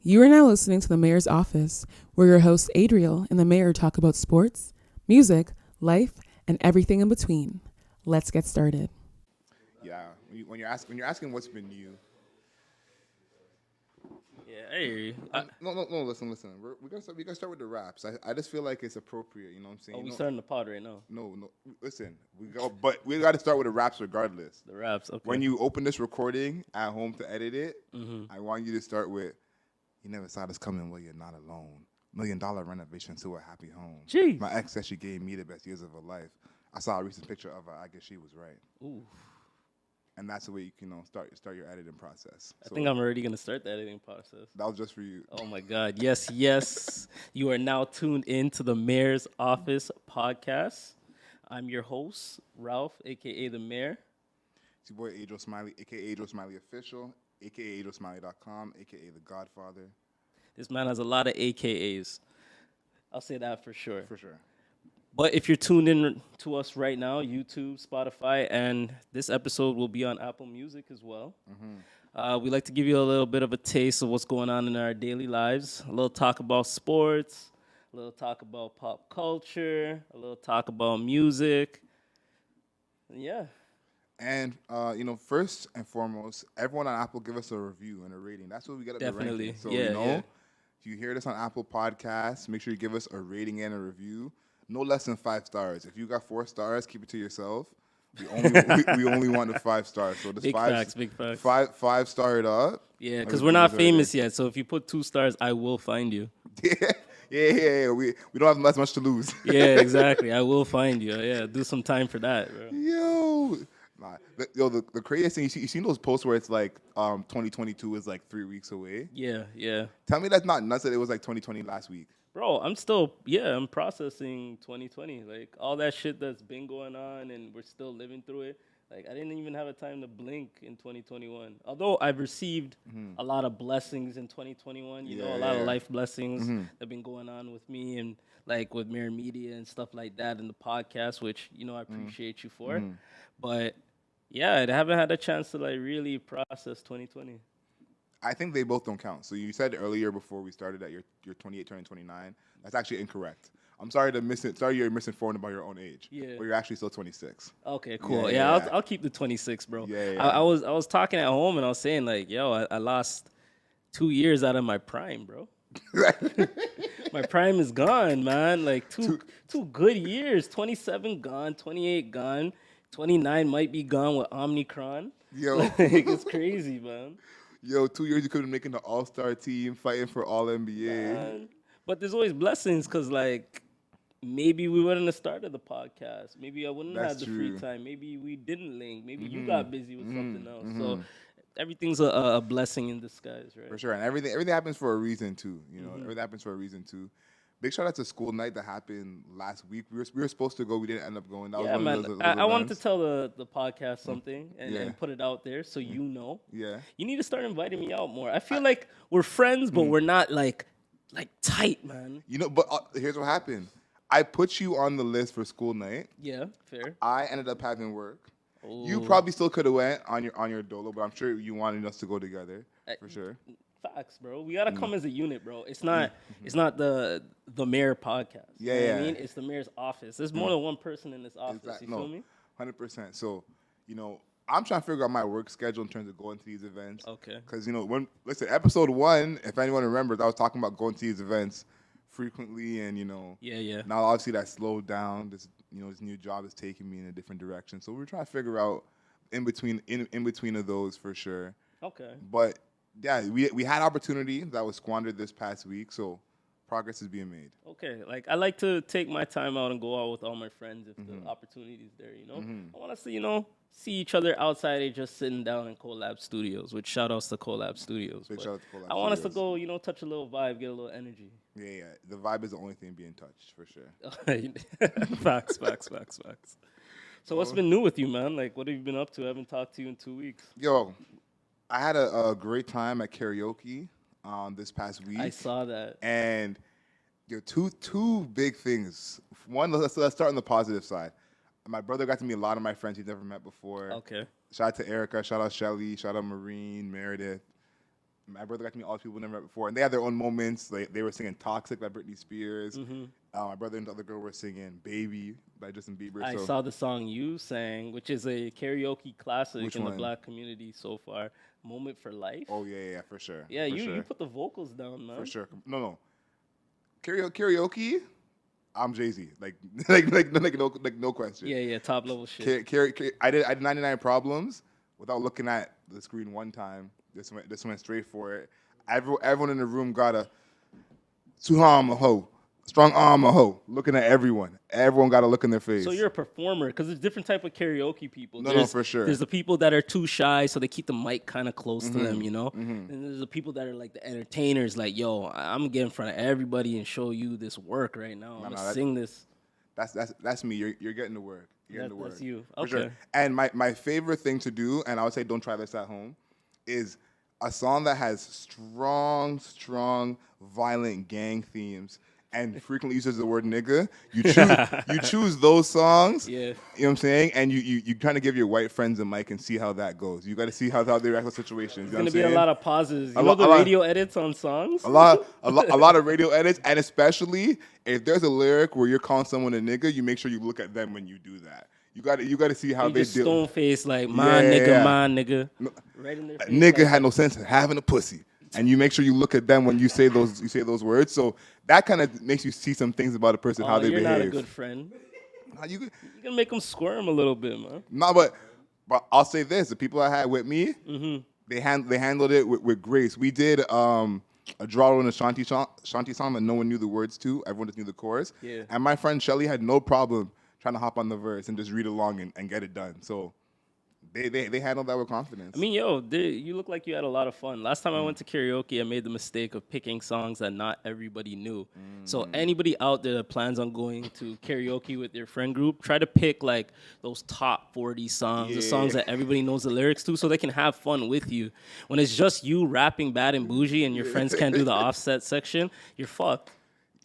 You are now listening to the Mayor's Office, where your hosts Adriel and the Mayor talk about sports, music, life, and everything in between. Let's get started. Yeah, when you're asking what's been new. Yeah, I hear you. No. Listen. We gotta start with the raps. I just feel like it's appropriate. You know what I'm saying? Oh, we starting the pod right now. No. Listen, but we got to start with the raps regardless. The raps, okay. When you open this recording at home to edit it, I want you to start with, "You never saw this coming. Well, you're not alone. $1 million renovation to a happy home. Jeez. My ex said she gave me the best years of her life. I saw a recent picture of her. I guess she was right." Ooh. And that's the way you can start your editing process. I think I'm already going to start the editing process. That was just for you. Oh, my God. Yes. You are now tuned in to the Mayor's Office podcast. I'm your host, Ralph, a.k.a. the Mayor. It's your boy Adriel Smiley, a.k.a. Adriel Smiley Official, a.k.a. AdrielSmiley.com, a.k.a. The Godfather. This man has a lot of AKAs. I'll say that for sure. For sure. But if you're tuned in to us right now, YouTube, Spotify, and this episode will be on Apple Music as well. We like to give you a little bit of a taste of what's going on in our daily lives. A little talk about sports, a little talk about pop culture, a little talk about music. Yeah. And, first and foremost, everyone on Apple give us a review and a rating. That's what we get at Definitely. the ranking. So, Yeah. if you hear this on Apple Podcasts, make sure you give us a rating and a review. No less than 5 stars. If you got 4 stars, keep it to yourself. We only want the 5 stars. So this Big facts. 5 star it up. Yeah, because we're not famous yet. So if you put 2 stars, I will find you. Yeah. We don't have that much to lose. Yeah, exactly. I will find you. Yeah, do some time for that, bro. The craziest thing, you seen those posts where it's like 2022 is like 3 weeks away? Yeah. Tell me that's not nuts that it was like 2020 last week. Bro, I'm processing 2020. Like, all that shit that's been going on and we're still living through it. Like, I didn't even have a time to blink in 2021. Although I've received a lot of blessings in 2021, a lot of life blessings that have been going on with me and, like, with Mirror Media and stuff like that and the podcast, which, I appreciate you for. But, yeah, I haven't had a chance to, like, really process 2020. I think they both don't count. So you said earlier before we started that you're 28 turning 29. That's actually incorrect. I'm sorry you're misinformed about your own age. Yeah. But you're actually still 26. Okay, cool. Yeah. I'll keep the 26, bro. Yeah. I was talking at home and I was saying like, I lost 2 years out of my prime, bro. My prime is gone, man. Like two good years. 27 gone, 28 gone, 29 might be gone with Omicron. Yo. Like, it's crazy, man. Yo, 2 years you could have been making the All-Star team, fighting for All NBA. Man. But there's always blessings because, like, maybe we wouldn't have started the podcast. Maybe I wouldn't have had the free time. Maybe we didn't link. Maybe you got busy with something else. So everything's a blessing in disguise, right? For sure. And everything happens for a reason, too. Everything happens for a reason, too. Big shout out to school night that happened last week. We were supposed to go. We didn't end up going. That was one of those I wanted to tell the podcast something and put it out there so you know. Yeah. You need to start inviting me out more. I feel like we're friends, but we're not like tight, man. But here's what happened. I put you on the list for school night. Yeah, fair. I ended up having work. Ooh. You probably still could have went on your dolo, but I'm sure you wanted us to go together for sure. Facts, bro. We gotta come as a unit, bro. It's not the Mayor podcast. Yeah, you know what I mean? It's the Mayor's office. There's more than one person in this office. Exactly. You feel me? 100%. So, I'm trying to figure out my work schedule in terms of going to these events. Okay. Because episode 1, if anyone remembers, I was talking about going to these events frequently, and Yeah. Now obviously that slowed down. This new job is taking me in a different direction. So we're trying to figure out in between of those for sure. Okay. But yeah, we had opportunity that was squandered this past week, so progress is being made. Okay, like I like to take my time out and go out with all my friends if the opportunity is there, I want us to, see each other outside of just sitting down in Collab Studios, which shout outs to Collab Studios. Big shout out to Collab I want us to Studios. go, touch a little vibe, get a little energy. Yeah. The vibe is the only thing being touched, for sure. Facts. So what's been new with you, man? Like, what have you been up to? I haven't talked to you in 2 weeks. Yo, I had a great time at karaoke this past week. I saw that. And two big things. One, let's start on the positive side. My brother got to meet a lot of my friends he's never met before. Okay. Shout out to Erica. Shout out Shelly. Shout out Marine, Meredith. My brother got to meet all the people never met before, and they had their own moments. They were singing "Toxic" by Britney Spears. My brother and the other girl were singing "Baby" by Justin Bieber. I So saw the song you sang, which is a karaoke classic Which in one? the black community so far. "Moment for Life." oh yeah, for sure. Yeah, for you sure. put the vocals down, man. For sure. No. Karaoke. I'm Jay-Z. Like no question. Yeah, top level shit. I did 99 Problems without looking at the screen one time. This went straight for it. Everyone in the room got a two arm a hoe, strong arm a hoe. Looking at everyone. Everyone got a look in their face. So you're a performer, because there's different type of karaoke people. No, for sure. There's the people that are too shy, so they keep the mic kind of close to them, you know? And there's the people that are like the entertainers, like, yo, I'm gonna get in front of everybody and show you this work right now. I'm gonna sing this. That's me. You're getting to work. That's you. For Okay. sure. And my favorite thing to do, and I would say don't try this at home, is a song that has strong, violent gang themes and frequently uses the word nigga. You choose those songs. Yeah. You know what I'm saying? And you kind of give your white friends a mic and see how that goes. You got to see how they react to situations. There's gonna be a lot of pauses. You A know lo- the a lot- radio edits on songs? A lot of radio edits, and especially if there's a lyric where you're calling someone a nigga, you make sure you look at them when you do that. You got to see how You they just deal. stone face like Yeah. my nigga. Right in their face. Nigga like had no sense of having a pussy, and you make sure you look at them when you say those words. So that kind of makes you see some things about a person, how they you're behave. not a good friend. Nah, you, You're gonna make them squirm a little bit, man. nah, but I'll say this: the people I had with me, they handled it with grace. We did a draw on a Shanti song that no one knew the words to. Everyone just knew the chorus. Yeah. And my friend Shelly had no problem trying to hop on the verse and just read along and get it done. So they handled that with confidence. I mean, you look like you had a lot of fun. Last time I went to karaoke, I made the mistake of picking songs that not everybody knew. So anybody out there that plans on going to karaoke with your friend group, try to pick like those top 40 songs, the songs that everybody knows the lyrics to, so they can have fun with you. When it's just you rapping bad and bougie and your friends can't do the offset section, you're fucked.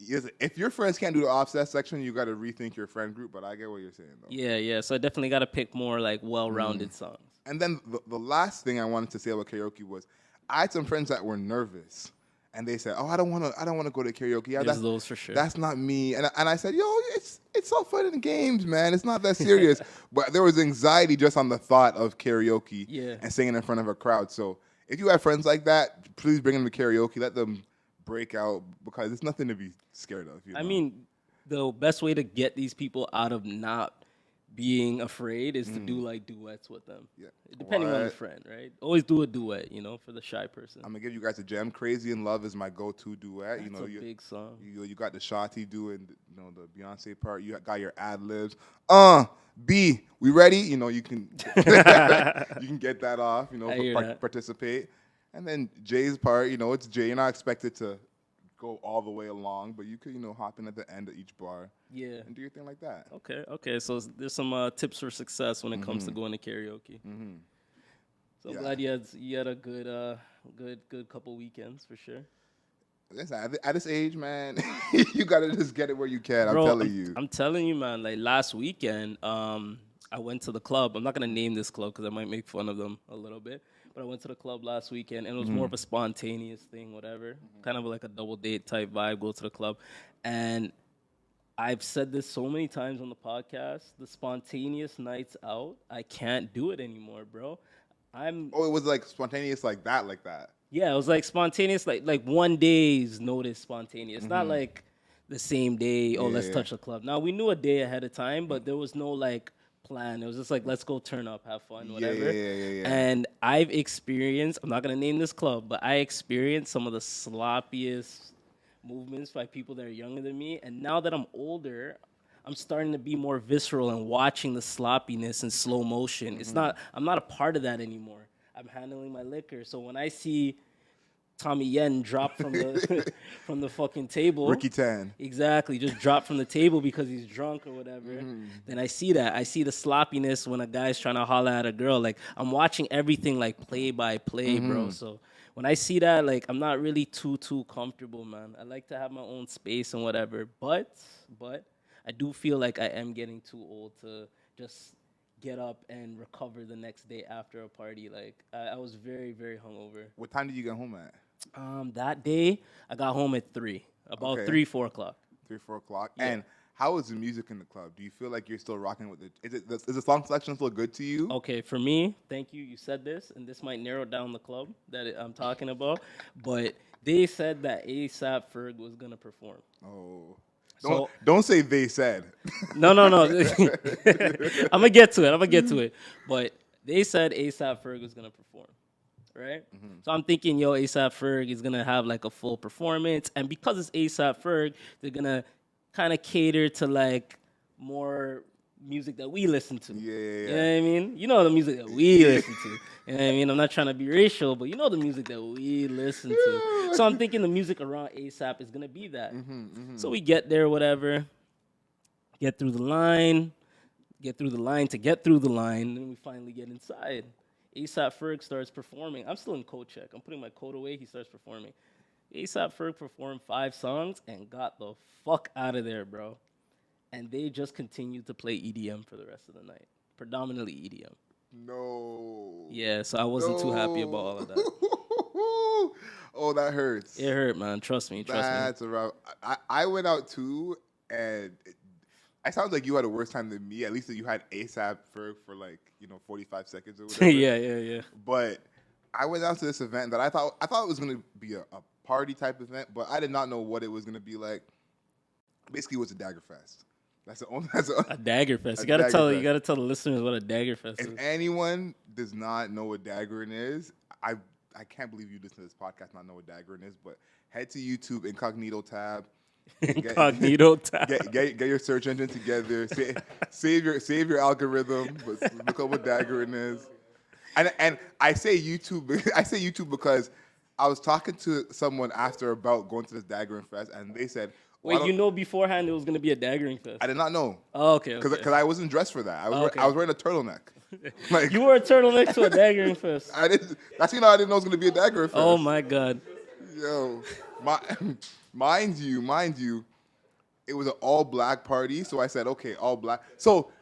Yes, if your friends can't do the offset section, you got to rethink your friend group. But I get what you're saying, though. Yeah. So I definitely got to pick more like well-rounded songs. And then the last thing I wanted to say about karaoke was, I had some friends that were nervous, and they said, "Oh, I don't want to go to karaoke. Yeah, There's those for sure. That's not me." And I said, "Yo, it's all fun and games, man. It's not that serious." But there was anxiety just on the thought of karaoke and singing in front of a crowd. So if you have friends like that, please bring them to karaoke. Let them break out, because it's nothing to be scared of. You know? I mean, the best way to get these people out of not being afraid is to do like duets with them. Yeah. Depending on the friend, right? Always do a duet, for the shy person. I'm gonna give you guys a gem. "Crazy in Love" is my go-to duet. That's a big song. You got the Shotty doing the Beyonce part. You got your ad libs. B, we ready? You can you can get that off. Participate. And then Jay's part. It's Jay. You're not expected to go all the way along, but you could hop in at the end of each bar. Yeah. And do your thing like that. Okay. So there's some tips for success when it comes to going to karaoke. So glad you had a good couple weekends for sure. Listen, at this age, man, you gotta just get it where you can. Bro, I'm telling you. I'm telling you, man. Like last weekend, I went to the club. I'm not gonna name this club because I might make fun of them a little bit. But I went to the club last weekend, and it was more of a spontaneous thing, whatever. Kind of like a double date type vibe, go to the club. And I've said this so many times on the podcast, the spontaneous nights out, I can't do it anymore, bro. It was like spontaneous like that. Yeah, it was like spontaneous, like one day's notice spontaneous. Not like the same day, let's touch the club. Now, we knew a day ahead of time, but there was no like plan. It was just like, let's go turn up, have fun, whatever. Yeah. And I've experienced, I'm not going to name this club, but I experienced some of the sloppiest movements by people that are younger than me. And now that I'm older, I'm starting to be more visceral and watching the sloppiness in slow motion. I'm not a part of that anymore. I'm handling my liquor. So when I see Tommy Yen drop from the from the fucking table, Ricky Tan. Exactly, just drop from the table because he's drunk or whatever. Then I see that. I see the sloppiness when a guy's trying to holler at a girl. Like, I'm watching everything like play by play, bro. So when I see that, like, I'm not really too comfortable, man. I like to have my own space and whatever. But I do feel like I am getting too old to just get up and recover the next day after a party. Like I was very, very hungover. What time did you get home at? That day I got home at 3, about Okay. 3-4 o'clock. 3-4 o'clock. Yeah. And how is the music in the club? Do you feel like you're still rocking with it? Is the song selection still good to you? Okay, for me, thank you. You said this, and this might narrow down the club that I'm talking about. But they said that ASAP Ferg was gonna perform. Oh. So Don't say they said. no. I'm gonna get to it. But they said ASAP Ferg was gonna perform, right? So I'm thinking, yo, ASAP Ferg is gonna have like a full performance, and because it's ASAP Ferg, they're gonna kind of cater to like more music that we listen to. Yeah. You know what I mean? You know the music that we listen to. You know what I mean? I'm not trying to be racial, but you know the music that we listen to. So I'm thinking the music around ASAP is gonna be that. So we get there, whatever. Get through the line to get through the line, and then we finally get inside. ASAP Ferg starts performing. I'm still in code check. I'm putting my code away. He starts performing. ASAP Ferg performed 5 songs and got the fuck out of there, bro. And they just continued to play EDM for the rest of the night, predominantly EDM. No. Yeah, so I wasn't too happy about all of that. Oh, that hurts. It hurt, man. Trust me. That's a rough. I went out too, and it sounds like you had a worse time than me. At least you had ASAP for like 45 seconds or whatever. Yeah. But I went out to this event that I thought it was gonna be a party type event, but I did not know what it was gonna be like. Basically, it was a Dagger Fest. That's the only. A Dagger Fest. A You gotta Dagger tell Fest. you gotta tell the listeners what a Dagger Fest is. If anyone does not know what daggering is, I can't believe you listen to this podcast not know what daggering is. But head to YouTube, incognito tab. Incognito tab. Get your search engine together. Save your algorithm. But look up what daggering is. And I say YouTube. I say YouTube because I was talking to someone after about going to this daggering fest, and they said, Wait, you know beforehand it was gonna be a daggering fest? I did not know. Oh, okay. Because I wasn't dressed for that. I was wearing a turtleneck. Like, You wore a turtleneck to a daggering fest. I didn't. That's I didn't know it was gonna be a dagger fest. Oh my god. Yo, mind you, it was an all black party. So I said, okay, all black. So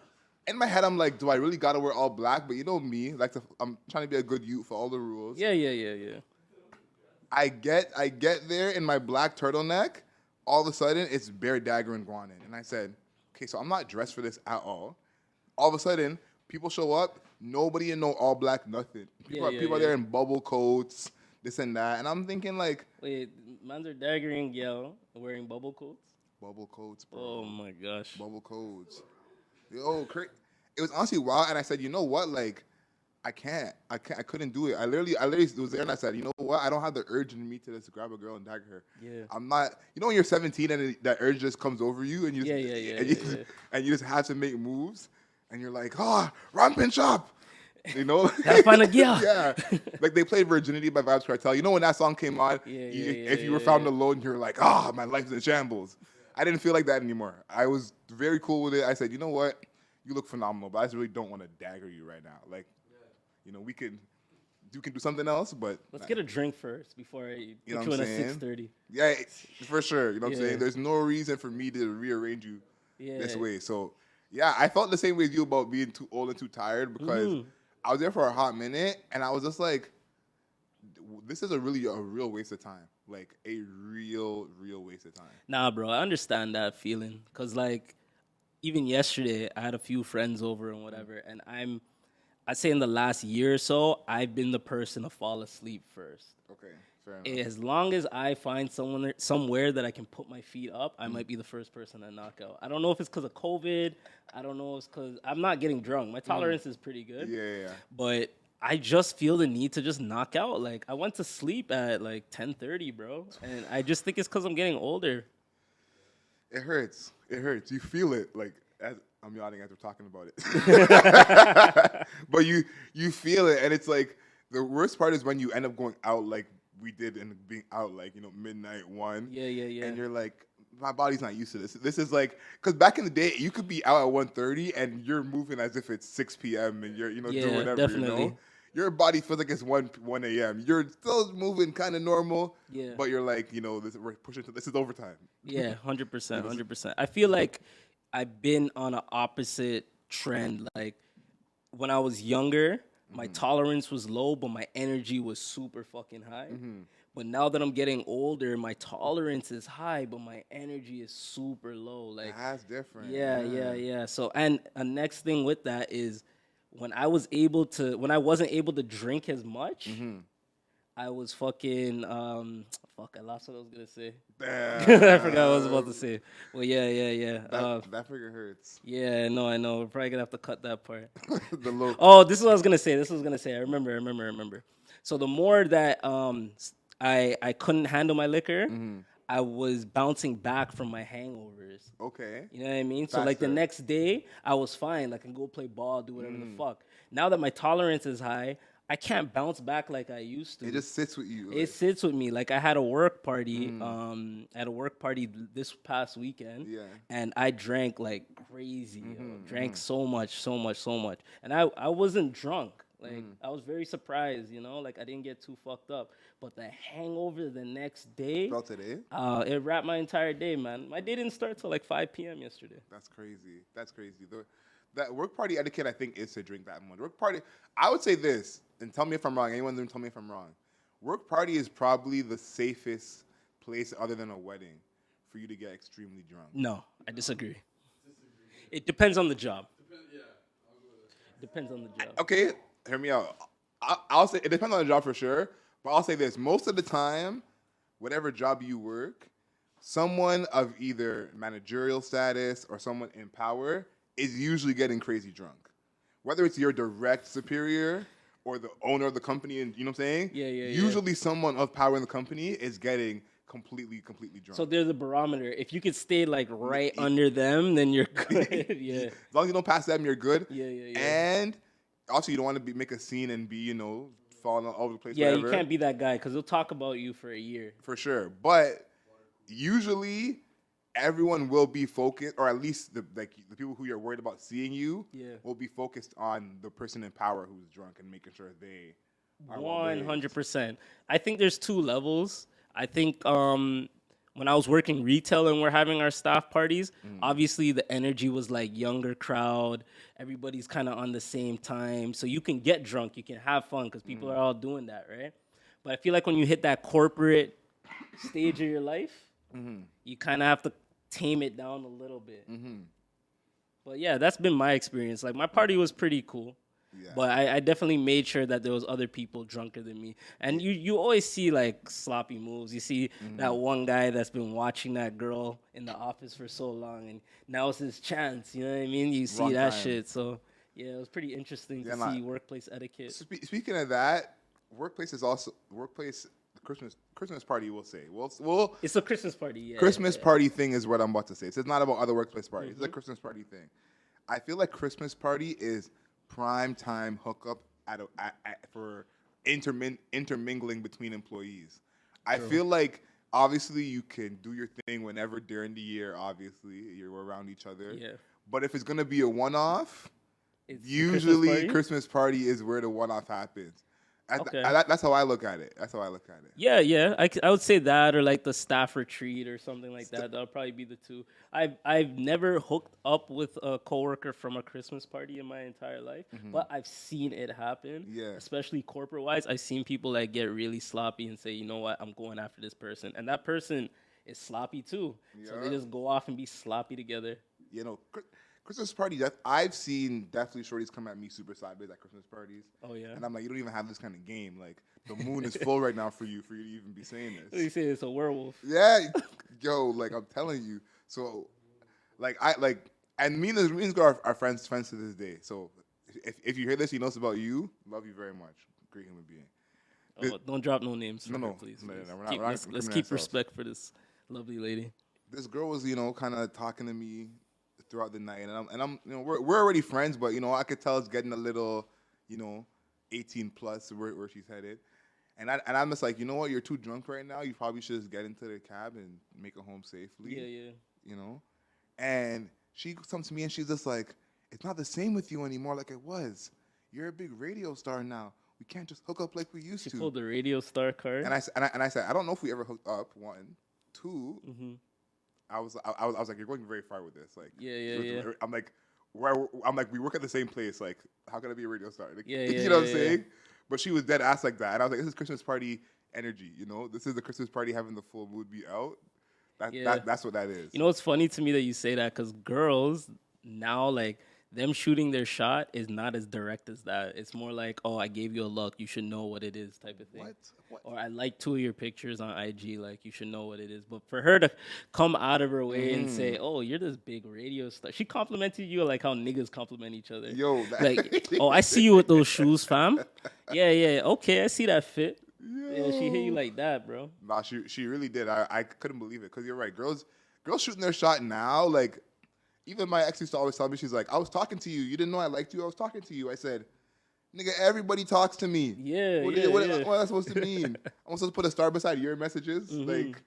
in my head, I'm like, do I really gotta wear all black? But you know me, I'm trying to be a good youth for all the rules. Yeah. I get there in my black turtleneck. All of a sudden, it's bare dagger and guanin. And I said, okay, so I'm not dressed for this at all. All of a sudden, people show up. Nobody in no all black nothing. People are there in bubble coats, this and that. And I'm thinking like, wait, mans are daggering yell wearing bubble coats? Bubble coats, bro. Oh my gosh. Bubble coats. Yo, it was honestly wild. And I said, you know what? Like, I couldn't do it. I literally was there and I said, you know what? I don't have the urge in me to just grab a girl and dagger her. Yeah. I'm not, when you're 17 and that urge just comes over you and you and you just have to make moves and you're like, ramp and chop. Gotta find a girl. Yeah. Like they played Virginity by Vibes Cartel. You know when that song came on, if you were found alone, you're like, my life's in shambles. I didn't feel like that anymore. I was very cool with it. I said, you know what? You look phenomenal, but I just really don't want to dagger you right now. Like, we can do something else, but let's get a drink first before I put you in at 6:30. Yeah, for sure. You know what I'm saying? There's no reason for me to rearrange you this way. So yeah, I felt the same way as you about being too old and too tired because I was there for a hot minute and I was just like, this is a real waste of time. Like a real waste of time. Nah, bro, I understand that feeling. Cause like even yesterday I had a few friends over and whatever, and I'd say in the last year or so, I've been the person to fall asleep first. Okay, fair enough. As long as I find somewhere that I can put my feet up, I might be the first person to knock out. I don't know if it's because of COVID. I don't know if it's because I'm not getting drunk. My tolerance is pretty good. Yeah. But I just feel the need to just knock out. Like, I went to sleep at like 10:30, bro. And I just think it's because I'm getting older. It hurts. You feel it. Like, I'm yawning as we're talking about it. But you feel it, and it's like the worst part is when you end up going out like we did and being out like midnight 1. Yeah. And you're like, my body's not used to this. This is like, because back in the day you could be out at 1:30 and you're moving as if it's 6 p.m. and you're doing whatever. Definitely. Your body feels like it's 1 a.m. You're still moving kind of normal. Yeah. But you're like, we're pushing to this is overtime. Yeah, 100%. I feel like I've been on an opposite trend. Like, when I was younger, my tolerance was low, but my energy was super fucking high. But now that I'm getting older, my tolerance is high, but my energy is super low. Like, that's different. Yeah. So, and a next thing with that is when I wasn't able to drink as much, I was fucking fuck. I lost what I was gonna say. I forgot what I was about to say. Well, yeah. That figure hurts. Yeah, no, I know. We're probably gonna have to cut that part. The low. Oh, this is what I was gonna say. I remember. So the more that I couldn't handle my liquor, I was bouncing back from my hangovers. Okay. You know what I mean? So like the next day, I was fine. I can go play ball, do whatever the fuck. Now that my tolerance is high, I can't bounce back like I used to. It just sits with you. It sits with me. Like I had a work party. This past weekend. Yeah. And I drank like crazy. Drank so much. And I wasn't drunk. Like I was very surprised, you know. Like I didn't get too fucked up. But the hangover the next day. Felt today? It wrapped my entire day, man. My day didn't start till like 5 p.m. yesterday. That's crazy. That work party etiquette, I think, is to drink that much. Work party, I would say this, and tell me if I'm wrong. Anyone in the room, tell me if I'm wrong. Work party is probably the safest place, other than a wedding, for you to get extremely drunk. No, I disagree. It depends on the job. Depends on the job. Okay, hear me out. I'll say it depends on the job for sure, but I'll say this. Most of the time, whatever job you work, someone of either managerial status or someone in power is usually getting crazy drunk. Whether it's your direct superior or the owner of the company, and you know what I'm saying? Yeah. Usually someone of power in the company is getting completely drunk. So there's a barometer. If you could stay like right under them, then you're good. Yeah. As long as you don't pass them, you're good. Yeah. And also, you don't want to make a scene and be, falling all over the place. Yeah, whatever. you can't be that guy because they'll talk about you for a year. For sure. But usually everyone will be focused, or at least the people who you're worried about seeing you will be focused on the person in power who's drunk and making sure they are 100%. I think there's two levels. I think when I was working retail and we're having our staff parties, obviously the energy was like younger crowd. Everybody's kind of on the same time. So you can get drunk, you can have fun because people are all doing that, right? But I feel like when you hit that corporate stage of your life, you kind of have to tame it down a little bit. But yeah, that's been my experience. Like my party was pretty cool. Yeah. But I definitely made sure that there was other people drunker than me. And you always see like sloppy moves. You see that one guy that's been watching that girl in the office for so long, and now it's his chance. You know what I mean? You see that shit. So yeah, it was pretty interesting to see workplace etiquette. Speaking of that, workplace Christmas party. We'll say it's a Christmas party. Yeah, Christmas party thing is what I'm about to say. So it's not about other workplace parties. It's a Christmas party thing. I feel like Christmas party is prime time hookup for intermingling between employees. I feel like obviously you can do your thing whenever during the year. Obviously you're around each other. Yeah. But if it's gonna be a one-off, usually Christmas party is where the one-off happens. That's how I look at it. Yeah. I would say that, or like the staff retreat or something like that. That'll probably be the two. I've never hooked up with a coworker from a Christmas party in my entire life, but I've seen it happen. Yeah. Especially corporate wise, I've seen people like get really sloppy and say, you know what, I'm going after this person, and that person is sloppy too. Yeah. So they just go off and be sloppy together. You know. Christmas party, I've seen definitely shorties come at me super sideways at Christmas parties. Oh, yeah? And I'm like, you don't even have this kind of game. Like, the moon is full right now for you to even be saying this. You say it's a werewolf. Yeah. Yo, like, I'm telling you. So, and me and this girl are friends to this day. So, if you hear this, he knows about you. Love you very much. Great human being. Don't drop no names. Please. Let's keep respect for this lovely lady. This girl was, kind of talking to me throughout the night, and I'm we're already friends, but I could tell it's getting a little 18 plus where she's headed, and I'm just like, you know what, you're too drunk right now, you probably should just get into the cab and make it home safely. And she comes to me and she's just like, it's not the same with you anymore like it was. You're a big radio star now, we can't just hook up like we used to. She pulled the radio star card. And I said, I don't know if we ever hooked up. 1, 2. I was like, you're going very far with this. Like, yeah. I'm like, where I'm like, we work at the same place. Like, how can I be a radio star? Like, Yeah, you know what I'm saying? But she was dead ass like that, and I was like, this is Christmas party energy. You know, this is the Christmas party having the full mood be out. That's what that is. You know, it's funny to me that you say that because girls now, like, them shooting their shot is not as direct as that. It's more like, oh, I gave you a look. You should know what it is type of thing. What? Or I like 2 of your pictures on IG. Like, you should know what it is. But for her to come out of her way and say, oh, you're this big radio star. She complimented you like how niggas compliment each other. Yo. Like, oh, I see you with those shoes, fam. Yeah. Okay, I see that fit. Yeah, she hit you like that, bro. Nah, she really did. I couldn't believe it because you're right. Girls shooting their shot now. Like, even my ex used to always tell me, she's like, I was talking to you. You didn't know I liked you. I was talking to you. I said, nigga, everybody talks to me. Yeah, what am I supposed to mean? I'm supposed to put a star beside your messages? Like,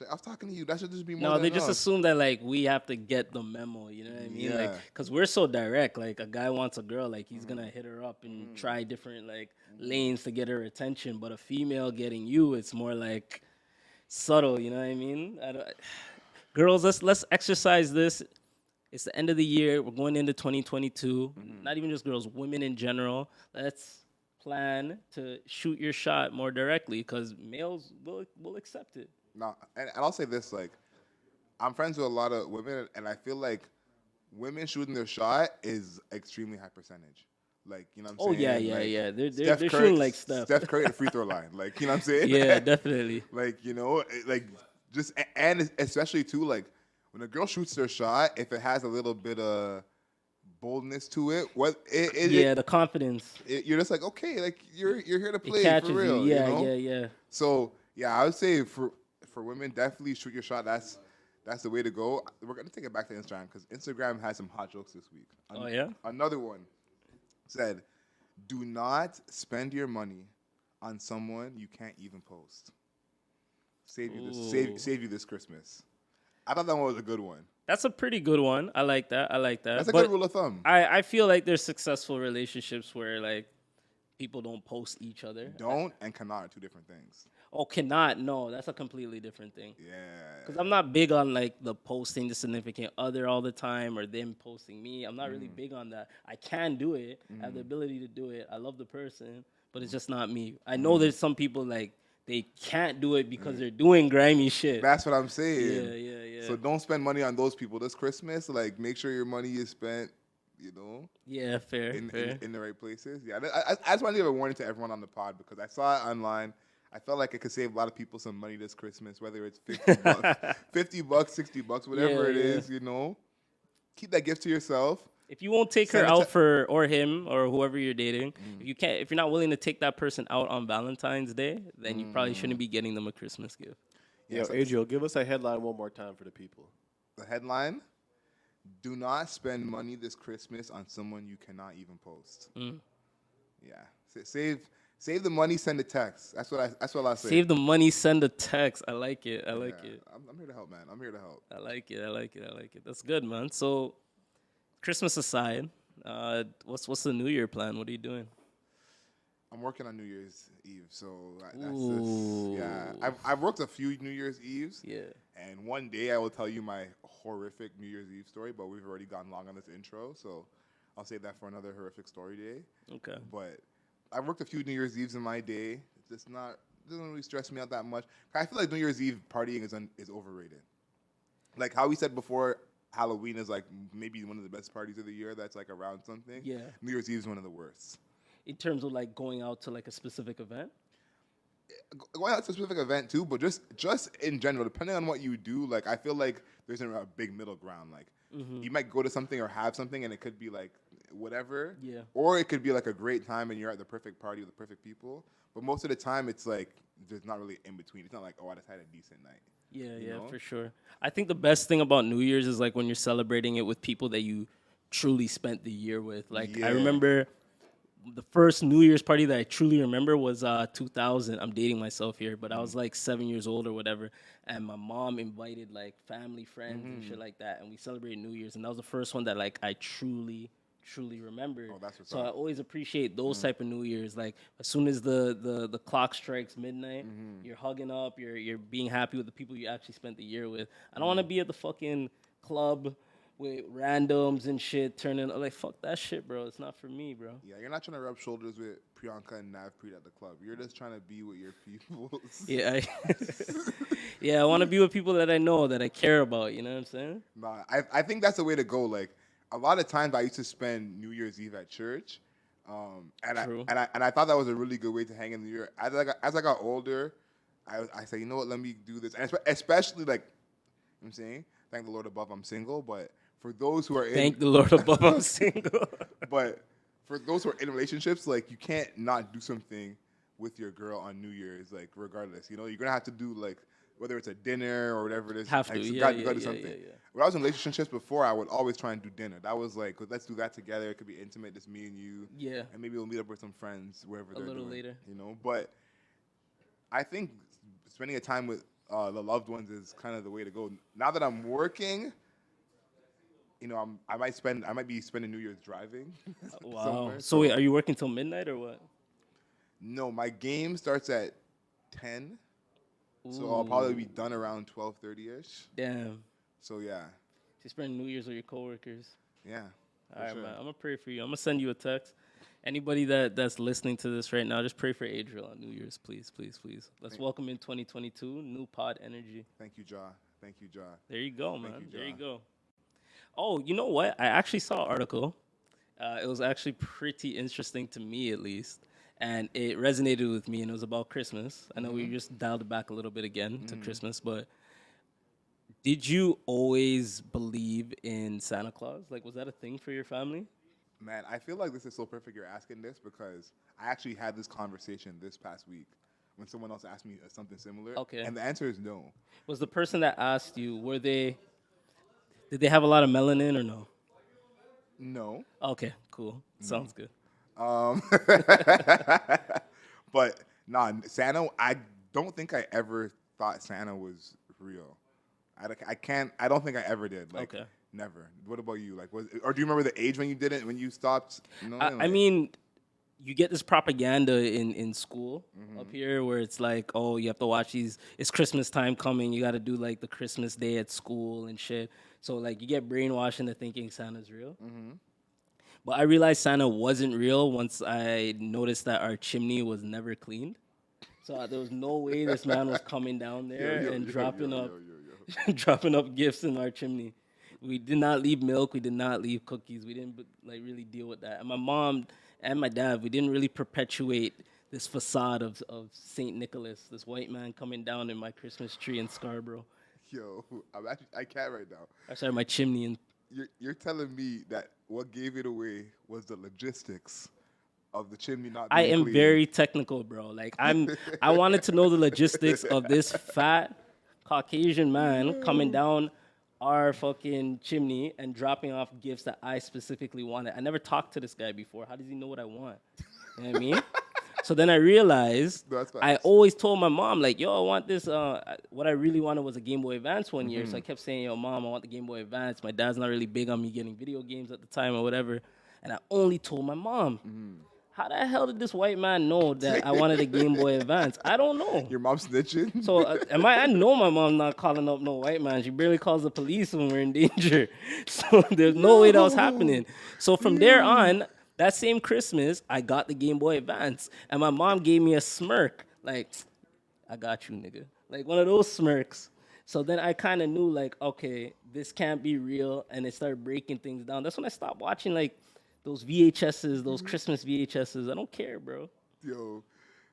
I was talking to you. That should just be more than they just enough. assume that, like, we have to get the memo. You know what I mean? Yeah. Like, because we're so direct. Like, a guy wants a girl. Like, he's going to hit her up and try different, like, lanes to get her attention. But a female getting you, it's more, like, subtle. You know what I mean? Girls, let's exercise this. It's the end of the year. We're going into 2022. Not even just girls, women in general. Let's plan to shoot your shot more directly because males will accept it. No, and I'll say this, like, I'm friends with a lot of women, and I feel like women shooting their shot is extremely high percentage. Like, you know what I'm saying? Yeah. They're shooting like Steph. Steph Curry at the free throw line. Like, you know what I'm saying? Yeah, definitely. Like, you know, like, just, and especially, too, like, when a girl shoots their shot, if it has a little bit of boldness to it, the confidence. You're just like, okay, like, you're here to play it catches for real. You. Yeah, you know? yeah. So, yeah, I would say for women, definitely shoot your shot. That's the way to go. We're going to take it back to Instagram because Instagram has some hot jokes this week. Oh, yeah? Another one said, do not spend your money on someone you can't even post. Save you this Christmas. I thought that one was a good one. That's a pretty good one. I like that. That's a good rule of thumb. I feel like there's successful relationships where, like, people don't post each other. Don't and cannot are two different things. Oh, cannot? No, that's a completely different thing. Yeah. Because I'm not big on, like, the posting the significant other all the time or them posting me. I'm not really big on that. I can do it. I have the ability to do it. I love the person, but it's just not me. I know there's some people, like, they can't do it because they're doing grimy shit. That's what I'm saying. Yeah. So don't spend money on those people this Christmas. Like, make sure your money is spent, you know. Yeah, fair. In the right places. Yeah, I just want to give a warning to everyone on the pod because I saw it online. I felt like it could save a lot of people some money this Christmas, whether it's $50, $50, $60, whatever it is, you know. Keep that gift to yourself. If you won't take her out or him or whoever you're dating, if you're not willing to take that person out on Valentine's Day, then you probably shouldn't be getting them a Christmas gift. Yeah, Adriel, give us a headline one more time for the people. The headline: do not spend money this Christmas on someone you cannot even post. Yeah, save the money, send a text. That's what I say. Save the money, send a text. I like it. I like it. I'm here to help, man. I'm here to help. I like it. That's good, man. So, Christmas aside, what's the New Year plan? What are you doing? I'm working on New Year's Eve, so I've worked a few New Year's Eves. Yeah. And one day I will tell you my horrific New Year's Eve story, but we've already gone long on this intro, so I'll save that for another horrific story day. Okay. But I've worked a few New Year's Eves in my day. It's doesn't really stress me out that much. I feel like New Year's Eve partying is overrated. Like how we said before, Halloween is like maybe one of the best parties of the year. That's like around something. Yeah. New Year's Eve is one of the worst. In terms of like going out to like a specific event? Going out to a specific event too, but just in general, depending on what you do, like I feel like there's a big middle ground. Like you might go to something or have something, and it could be like whatever. Yeah. Or it could be like a great time, and you're at the perfect party with the perfect people. But most of the time, it's like there's not really in between. It's not like, oh, I just had a decent night. Yeah, for sure. I think the best thing about New Year's is like when you're celebrating it with people that you truly spent the year with. Like I remember the first New Year's party that I truly remember was 2000. I'm dating myself here, but I was like 7 years old or whatever. And my mom invited like family, friends and shit like that. And we celebrated New Year's. And that was the first one that like I truly remembered. Oh, that's what's so up. I always appreciate those type of New Year's. Like as soon as the clock strikes midnight, you're hugging up, you're being happy with the people you actually spent the year with. I don't want to be at the fucking club with randoms and shit turning like fuck that shit, bro. It's not for me, bro. Yeah, you're not trying to rub shoulders with Priyanka and Navpreet at the club. You're just trying to be with your people. Yeah, yeah. I want to be with people that I know, that I care about. You know what I'm saying? Nah, I think that's the way to go. Like a lot of times, I used to spend New Year's Eve at church, True. I thought that was a really good way to hang in the year. As I got older, I said, you know what, let me do this, and especially like, you know what I'm saying, thank the Lord above, I'm single, but for those who are Thank the Lord above, I'm single. But for those who are in relationships, like you can't not do something with your girl on New Year's, like regardless. You know, you're gonna have to do like whether it's a dinner or whatever it is. Have like, to, so yeah, you gotta do something. yeah. When I was in relationships before, I would always try and do dinner. That was like, let's do that together. It could be intimate, just me and you. Yeah. And maybe we'll meet up with some friends wherever they're little doing, later. You know, but I think spending a time with the loved ones is kind of the way to go. Now that I'm working, you know, I might be spending New Year's driving. Wow. somewhere. So wait, are you working till midnight or what? No, my game starts at 10, so I'll probably be done around 12:30ish. Damn. So yeah, You spend New Year's with your coworkers. yeah. All right, sure. man. I'm gonna pray for you. I'm gonna send you a text. Anybody that's listening to this right now, just pray for Adriel on New Year's, please, please, please. Let's welcome in 2022, new pod energy. Thank you, Ja. Thank you, Ja. There you go, man. you, There you John. go. Oh, you know what? I actually saw an article. It was actually pretty interesting to me, at least, and it resonated with me. And it was about Christmas. I know we just dialed it back a little bit again to Christmas, but did you always believe in Santa Claus? Like, was that a thing for your family? Man, I feel like this is so perfect you're asking this because I actually had this conversation this past week when someone else asked me something similar. Okay. And the answer is no. Was the person that asked you, did they have a lot of melanin or no? No. Okay, cool. Sounds good. But nah, Santa, I don't think I ever thought Santa was real. I don't think I ever did. Like, Okay. Never. What about you? Like, or do you remember the age when you did it, when you stopped? You know, I mean, you get this propaganda in school up here where it's like, oh, you have to watch these. It's Christmas time coming. You got to do like the Christmas day at school and shit. So like you get brainwashed into thinking Santa's real. But I realized Santa wasn't real once I noticed that our chimney was never cleaned. So there was no way this man was coming down there and dropping up gifts in our chimney. We did not leave milk. We did not leave cookies. We didn't like really deal with that. And my mom and my dad, we didn't really perpetuate this facade of Saint Nicholas, this white man coming down in my Christmas tree in Scarborough. Yo, I can't right now. I started my chimney and You're telling me that what gave it away was the logistics of the chimney not being I am clean. very technical, bro. Like I wanted to know the logistics of this fat Caucasian man coming down our fucking chimney and dropping off gifts that I specifically wanted. I never talked to this guy before. How does he know what I want? You know what I mean? So then I realized No, that's I facts. always told my mom, like, yo, I want this. What I really wanted was a Game Boy Advance one year. So I kept saying, yo, Mom, I want the Game Boy Advance. My dad's not really big on me getting video games at the time or whatever. And I only told my mom. How the hell did this white man know that I wanted a Game Boy Advance? I don't know. Your mom snitching? So I know my mom not calling up no white man. She barely calls the police when we're in danger. So there's no way that was happening. So from there on, that same Christmas, I got the Game Boy Advance. And my mom gave me a smirk. Like, I got you, nigga. Like one of those smirks. So then I kind of knew, like, okay, this can't be real. And it started breaking things down. That's when I stopped watching, like, those VHSs, those Christmas VHSs. I don't care, bro. Yo,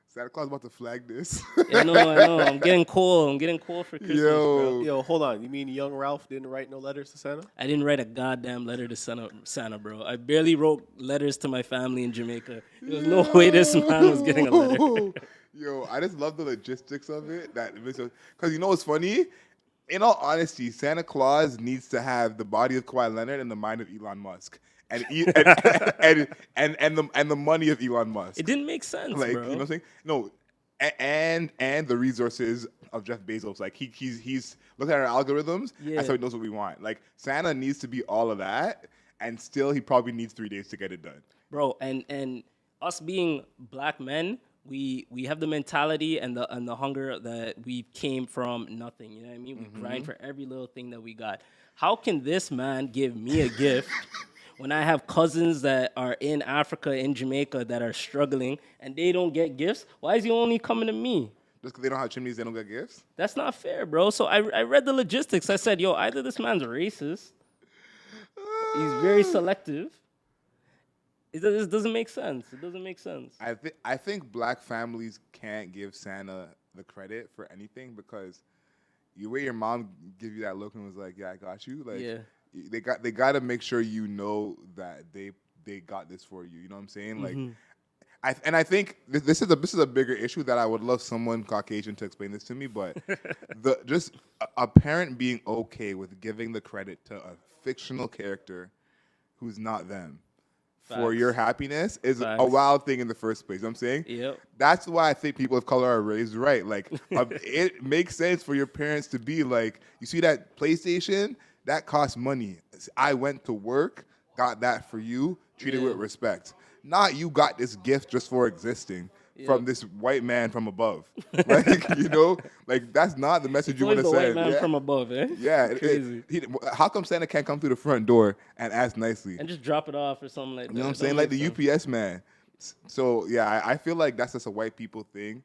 Santa Claus about to flag this. I know. I'm getting cold. I'm getting cold for Christmas, bro. Yo, hold on. You mean young Ralph didn't write no letters to Santa? I didn't write a goddamn letter to Santa, bro. I barely wrote letters to my family in Jamaica. There was no way this man was getting a letter. Yo, I just love the logistics of it. Because you know what's funny? In all honesty, Santa Claus needs to have the body of Kawhi Leonard and the mind of Elon Musk. And the money of Elon Musk. It didn't make sense, Like, bro. you know what I'm saying? No, and the resources of Jeff Bezos. Like he's looking at our algorithms. Yeah. That's how he knows what we want. Like Santa needs to be all of that, and still he probably needs 3 days to get it done. Bro, and us being black men, we have the mentality and the hunger that we came from nothing. You know what I mean? We grind for every little thing that we got. How can this man give me a gift when I have cousins that are in Africa, in Jamaica, that are struggling and they don't get gifts? Why is he only coming to me? Just because they don't have chimneys, they don't get gifts? That's not fair, bro. So I read the logistics. I said, yo, either this man's racist, he's very selective. It doesn't make sense. It doesn't make sense. I think black families can't give Santa the credit for anything because the way your mom give you that look and was like, "Yeah, I got you." Like, Yeah. they got to make sure you know that they got this for you. You know what I'm saying? Like, I think this is a bigger issue that I would love someone Caucasian to explain this to me. But just a parent being okay with giving the credit to a fictional character who's not them for your happiness is a wild thing in the first place. You know what I'm saying? Yep. That's why I think people of color are raised right. Like, it makes sense for your parents to be like, you see that PlayStation? That costs money. I went to work, got that for you, treated with respect. Not you got this gift just for existing from this white man from above. Like, you know, like that's not the message you want to the send. white man from above, eh? Yeah, Crazy. How come Santa can't come through the front door and ask nicely? And just drop it off or something like that. You know what I'm saying? Like the UPS man. So yeah, I feel like that's just a white people thing.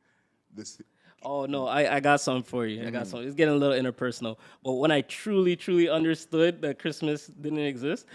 Oh no, I got something for you. I got something. It's getting a little interpersonal. But when I truly understood that Christmas didn't exist,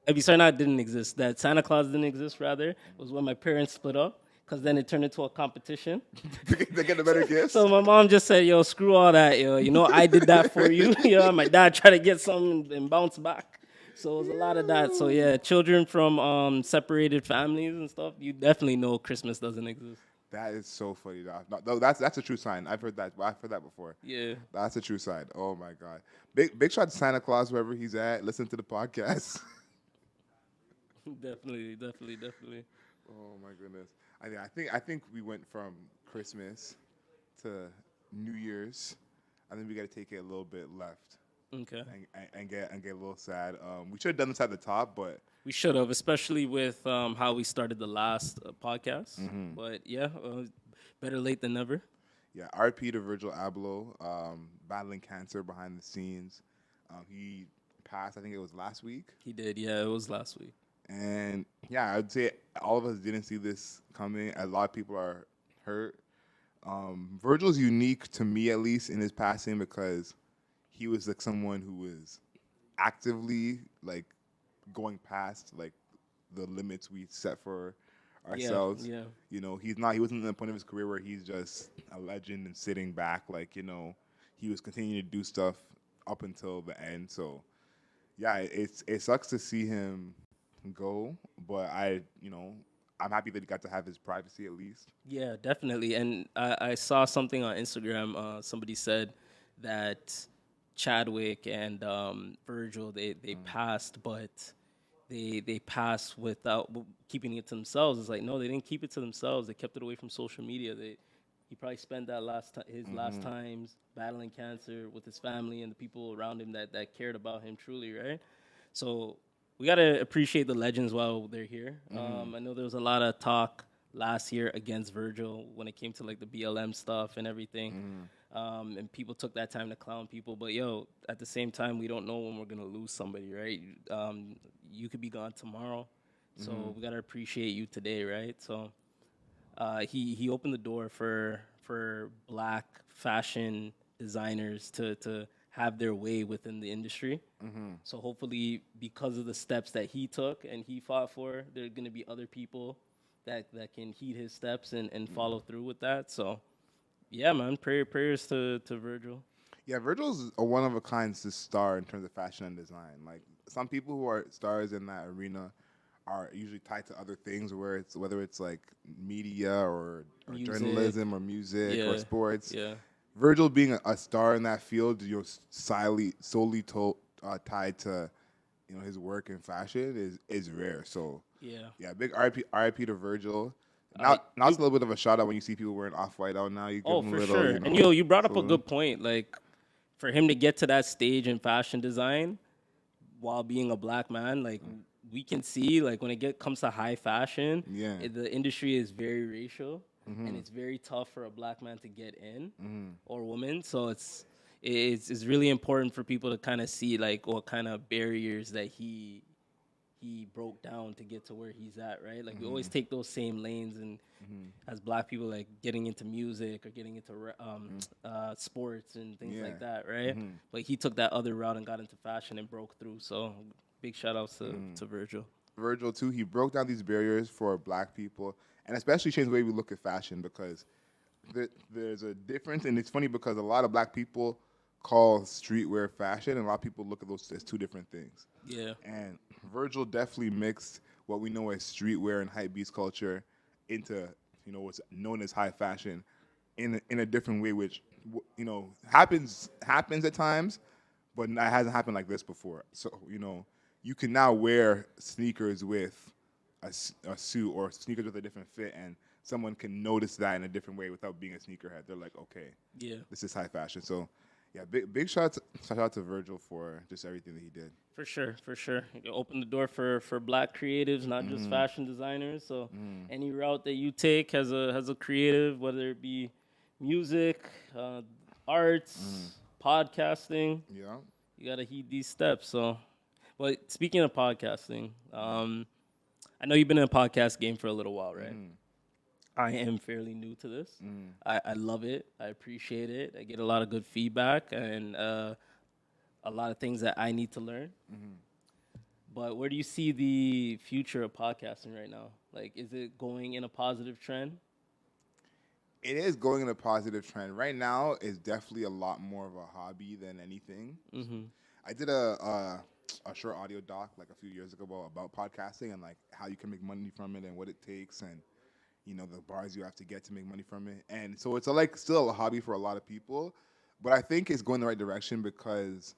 didn't exist, that Santa Claus didn't exist rather, was when my parents split up. Because then it turned into a competition. They get a better gift. So my mom just said, yo, screw all that, yo. You know, I did that for you. You know, my dad tried to get something and bounce back. So it was a lot of that. So yeah, children from separated families and stuff, you definitely know Christmas doesn't exist. That is so funny. No, that's a true sign. I've heard that before. Yeah. That's a true sign. Oh my God. Big shout to Santa Claus wherever he's at. Listen to the podcast. Definitely. Oh my goodness. I think we went from Christmas to New Year's. I think we got to take it a little bit left. Okay. And get a little sad. We should have done this at the top, but we should have, especially with how we started the last podcast. But yeah, better late than never. Yeah, RP to Virgil Abloh, battling cancer behind the scenes. He passed, I think it was last week. He did, yeah, it was last week. And yeah, I'd say all of us didn't see this coming. A lot of people are hurt. Virgil's unique to me, at least, in his passing because he was like someone who was actively like going past like the limits we set for ourselves. Yeah. You know, he wasn't at the point of his career where he's just a legend and sitting back. Like, you know, he was continuing to do stuff up until the end. So yeah, it sucks to see him go, but I'm happy that he got to have his privacy at least. Yeah, definitely. And I saw something on Instagram. Somebody said that Chadwick and Virgil they passed, but they passed without keeping it to themselves. It's like, no, they didn't keep it to themselves. They kept it away from social media. He probably spent that last times battling cancer with his family and the people around him that cared about him truly, right? So we got to appreciate the legends while they're here. I know there was a lot of talk last year against Virgil when it came to like the BLM stuff and everything. And people took that time to clown people. But yo, at the same time, we don't know when we're going to lose somebody, right? You could be gone tomorrow. So we got to appreciate you today, right? So he opened the door for black fashion designers to have their way within the industry. So hopefully, because of the steps that he took and he fought for, there are going to be other people that can heed his steps and follow through with that. So, yeah, man, prayers to Virgil. Yeah, Virgil's a one-of-a-kind star in terms of fashion and design. Like, some people who are stars in that arena are usually tied to other things, whether it's like media or journalism or music or sports. Yeah. Virgil being a star in that field, solely tied to, his work in fashion is rare. So yeah, big RIP to Virgil. Now it's a little bit of a shout out when you see people wearing Off-White out now. You give them for a little, sure. And you brought up a good point. Like, for him to get to that stage in fashion design while being a black man, like we can see, like when it comes to high fashion, the industry is very racial. and it's very tough for a black man to get in or woman. So it's really important for people to kind of see like what kind of barriers that he broke down to get to where he's at, right? Like we always take those same lanes, and as black people, like getting into music or getting into sports and things like that, right? But he took that other route and got into fashion and broke through. So big shout outs to Virgil. Virgil too. He broke down these barriers for black people, and especially changed the way we look at fashion, because there's a difference, and it's funny because a lot of black people call streetwear fashion, and a lot of people look at those as two different things. Yeah. And Virgil definitely mixed what we know as streetwear and hypebeast culture into, what's known as high fashion in a different way, which happens at times, but it hasn't happened like this before. So you can now wear sneakers with a suit, or sneakers with a different fit, and someone can notice that in a different way without being a sneakerhead. They're like, okay, yeah, this is high fashion. So yeah, big shout out to Virgil for just everything that he did. For sure. You open the door for black creatives, not just fashion designers. So any route that you take has a creative, whether it be music, arts, podcasting. Yeah, you gotta heed these steps. So, but speaking of podcasting, I know you've been in the podcast game for a little while, right? I am fairly new to this. I love it. I appreciate it. I get a lot of good feedback and a lot of things that I need to learn. But where do you see the future of podcasting right now? Like, is it going in a positive trend? It is going in a positive trend. Right now, it's definitely a lot more of a hobby than anything. I did a short audio doc like a few years ago about podcasting and like how you can make money from it and what it takes, and the bars you have to get to make money from it. And so it's still a hobby for a lot of people, but I think it's going the right direction because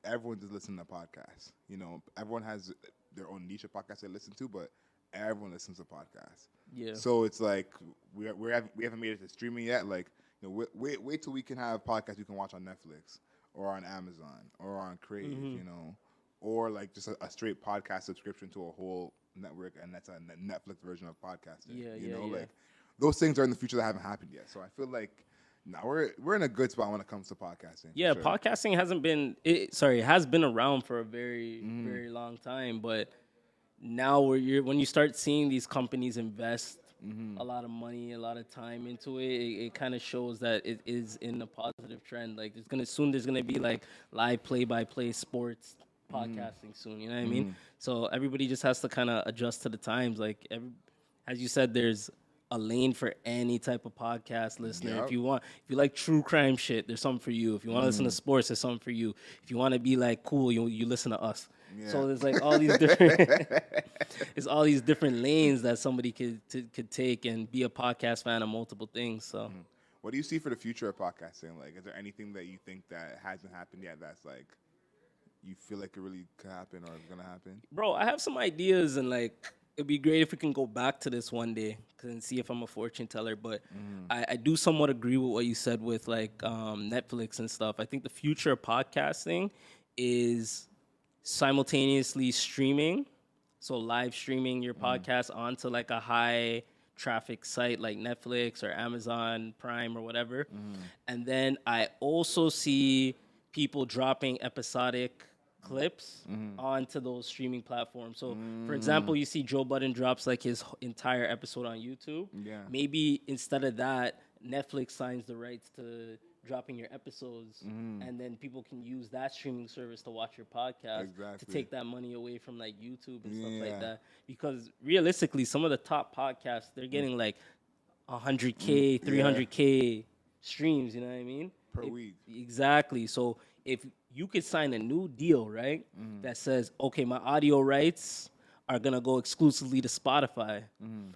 everyone just listens to podcasts. Everyone has their own niche of podcasts they listen to, but everyone listens to podcasts. Yeah. So it's like we haven't made it to streaming yet. Like, wait till we can have podcasts you can watch on Netflix or on Amazon or on Crave, or like just a straight podcast subscription to a whole network, and that's a Netflix version of podcasting. Like those things are in the future that haven't happened yet. So I feel like now we're in a good spot when it comes to podcasting. Yeah, sure. Podcasting has been around for a very very long time, but now when you start seeing these companies invest a lot of money, a lot of time into it, it kind of shows that it is in a positive trend. Like there's gonna be like live play-by-play sports podcasting soon. You know what I mean? So everybody just has to kind of adjust to the times. Like as you said, there's a lane for any type of podcast listener. Yep. If you like true crime shit, there's something for you. If you want to listen to sports, there's something for you. If you want to be like cool, you listen to us. Yeah. So there's like all these different lanes that somebody could take and be a podcast fan of multiple things. So what do you see for the future of podcasting? Like, is there anything that you think that hasn't happened yet that's like you feel like it really could happen or is gonna happen? Bro, I have some ideas, and like it'd be great if we can go back to this one day and see if I'm a fortune teller. But I do somewhat agree with what you said with like Netflix and stuff. I think the future of podcasting is simultaneously streaming, so live streaming your podcast onto like a high traffic site like Netflix or Amazon Prime or whatever. And then I also see people dropping episodic clips onto those streaming platforms. So for example, you see Joe Budden drops like his entire episode on YouTube. Maybe instead of that, Netflix signs the rights to dropping your episodes, and then people can use that streaming service to watch your podcast to take that money away from like YouTube and stuff like that. Because realistically, some of the top podcasts, they're getting like 100K, 300K streams, you know what I mean? Per week. Exactly. So if you could sign a new deal, right, that says, okay, my audio rights are going to go exclusively to Spotify,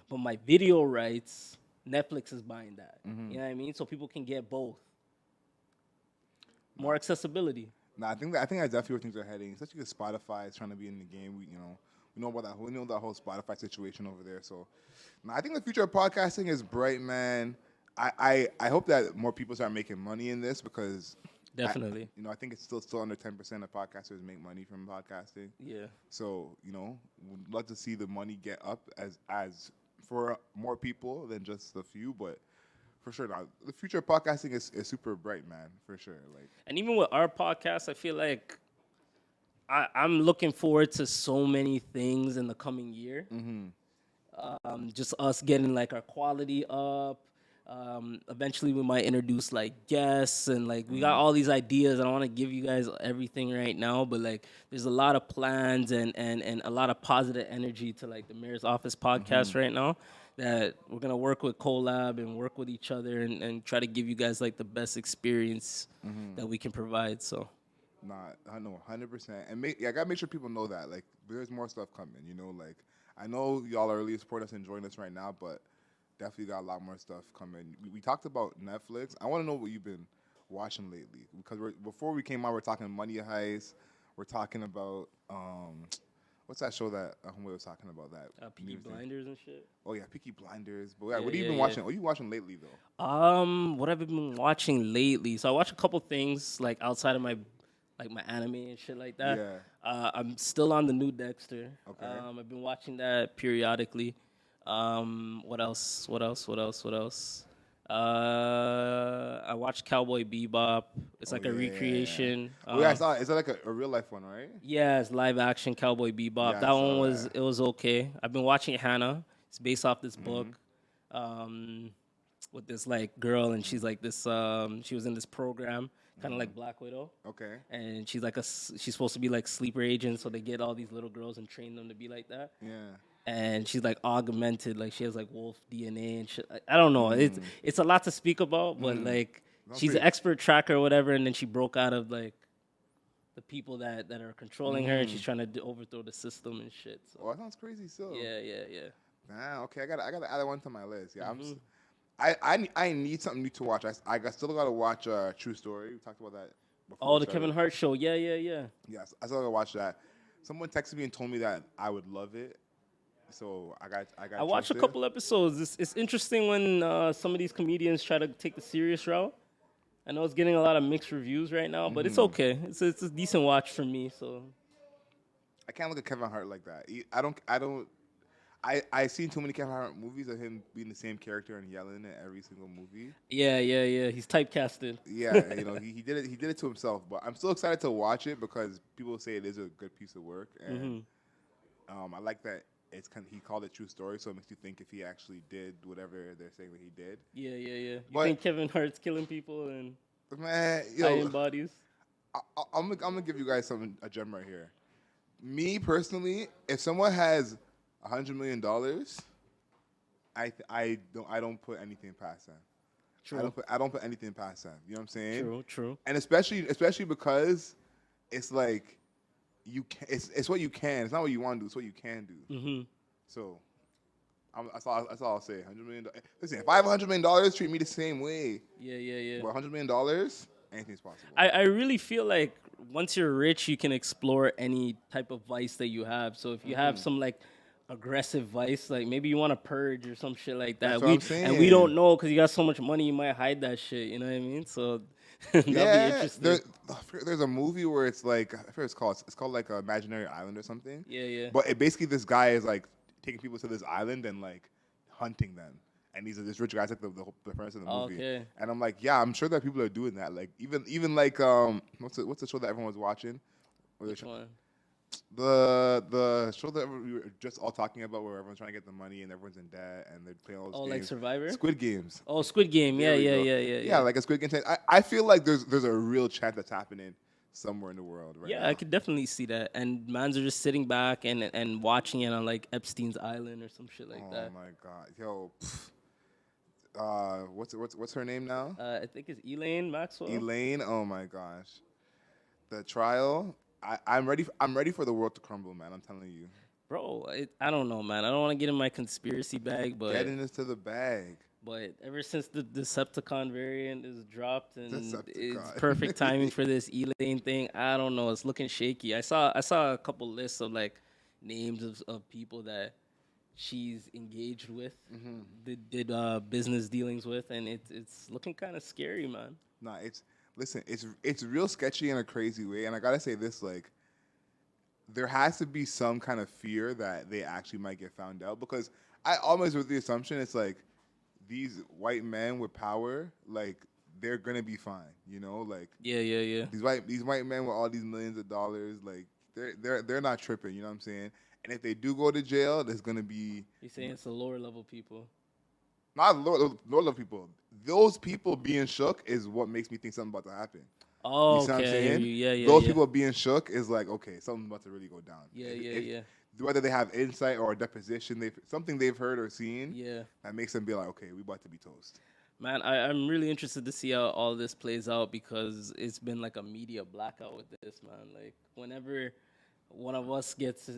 but my video rights, Netflix is buying that. You know what I mean? So people can get both. More accessibility. No, I think that's definitely where things are heading. Especially because Spotify is trying to be in the game. We know about that. We know that whole Spotify situation over there. So, I think the future of podcasting is bright, man. I hope that more people start making money in this because definitely. I think it's still under 10% of podcasters make money from podcasting. Yeah. So we'd love to see the money get up as for more people than just a few, but for sure, now, the future of podcasting is super bright, man, for sure. Like, And even with our podcast, I feel like I'm looking forward to so many things in the coming year. Just us getting like our quality up. Eventually, we might introduce like guests and like we got all these ideas. I don't want to give you guys everything right now, but like there's a lot of plans and a lot of positive energy to like the Mayor's Office podcast right now. That we're gonna work with collab and work with each other and try to give you guys like the best experience that we can provide. So. nah, I know, 100%. And I gotta make sure people know that like there's more stuff coming. You know, like I know y'all are really supporting us and enjoying us right now, but definitely got a lot more stuff coming. We talked about Netflix. I want to know what you've been watching lately because before we came out, we're talking Money Heist. We're talking about what's that show that Homeboy was talking about? That Peaky Blinders and shit. Oh yeah, Peaky Blinders. But yeah, what have you been watching? What are you watching lately though? What have I been watching lately? So I watch a couple things like outside of my anime and shit like that. Yeah. I'm still on the new Dexter. Okay. I've been watching that periodically. What else? I watched Cowboy Bebop. It's like a recreation. I saw it. Is that like a real life one, right? Yeah, it's live action Cowboy Bebop. Yeah, that one was okay. I've been watching Hannah. It's based off this book. With this like girl, and she's like this. She was in this program, kind of like Black Widow. Okay. And she's like she's supposed to be like sleeper agent, so they get all these little girls and train them to be like that. Yeah. And she's like augmented, like she has like wolf DNA and shit. I don't know. It's a lot to speak about, but like she's an expert tracker or whatever, and then she broke out of like the people that are controlling her, and she's trying to overthrow the system and shit. So. Oh, that sounds crazy. So. Yeah. Nah, okay. I gotta add that one to my list. Yeah, I need something new to watch. I still gotta watch True Story. We talked about that before. Oh, the Kevin Hart show. Yeah. Yes, I still gotta watch that. Someone texted me and told me that I would love it. So I watched a couple episodes. It's interesting when some of these comedians try to take the serious route. I know it's getting a lot of mixed reviews right now, but it's okay. It's a decent watch for me. So I can't look at Kevin Hart like that. I've seen too many Kevin Hart movies of him being the same character and yelling at every single movie. Yeah. He's typecasted. Yeah, he did it. He did it to himself. But I'm still excited to watch it because people say it is a good piece of work, and I like that. He called it True Story, so it makes you think if he actually did whatever they're saying that he did. Yeah. You think Kevin Hart's killing people and hiding bodies? I'm gonna give you guys a gem right here. Me personally, if someone has $100 million, I don't put anything past them. True. I don't put anything past them. You know what I'm saying? True. And especially because it's like. It's what you can. It's not what you want to do. It's what you can do. So, that's all I'll say. $100 million. Listen, if I have $100 million, treat me the same way. Yeah. But $100 million, anything's possible. I really feel like once you're rich, you can explore any type of vice that you have. So if you have some like aggressive vice, like maybe you want to purge or some shit like that. That's what I'm saying. And we don't know because you got so much money, you might hide that shit. You know what I mean? So. That'd be interesting. There's a movie where it's like I forget what it's called like Imaginary Island or something. Yeah. But basically this guy is like taking people to this island and like hunting them, and these are this rich guys like the premise of the movie. Okay. And I'm like, yeah, I'm sure that people are doing that. Like even like what's the show that everyone was watching? Which one? The show that we were just all talking about where everyone's trying to get the money and everyone's in debt and they're playing all those games. Like Survivor? Squid Games. Oh, Squid Game. Yeah. Yeah, like a Squid Game. I feel like there's a real chance that's happening somewhere in the world right now. Yeah, I could definitely see that. And mans are just sitting back and watching it on like Epstein's Island or some shit like that. Oh my God. Yo, what's her name now? I think it's Elaine Maxwell. Elaine, oh my gosh. The trial. I'm ready for the world to crumble, man. I'm telling you. Bro, I don't know, man. I don't want to get in my conspiracy bag, but... Get into the bag. But ever since the Decepticon variant is dropped and Decepticon. it's perfect timing for this Elaine thing, I don't know. It's looking shaky. I saw a couple lists of, like, names of people that she's engaged with, did business dealings with, and it's looking kind of scary, man. Nah, it's real sketchy in a crazy way, and I gotta say this, like, there has to be some kind of fear that they actually might get found out because I almost with the assumption it's like these white men with power, like they're gonna be fine, you know, like Yeah. these white men with all these millions of dollars, like they're not tripping, you know what I'm saying? And if they do go to jail, there's gonna be You're saying it's the lower level people. not low level people. Those people being shook is what makes me think something about to happen. Oh, You see what I'm okay. I hear saying? you. Yeah. Those people being shook is like, okay, something's about to really go down. Yeah. Whether they have insight or a deposition, something they've heard or seen, Yeah. that makes them be like, okay, we about to be toast. Man, I'm really interested to see how all this plays out because it's been like a media blackout with this, man. Like, whenever one of us gets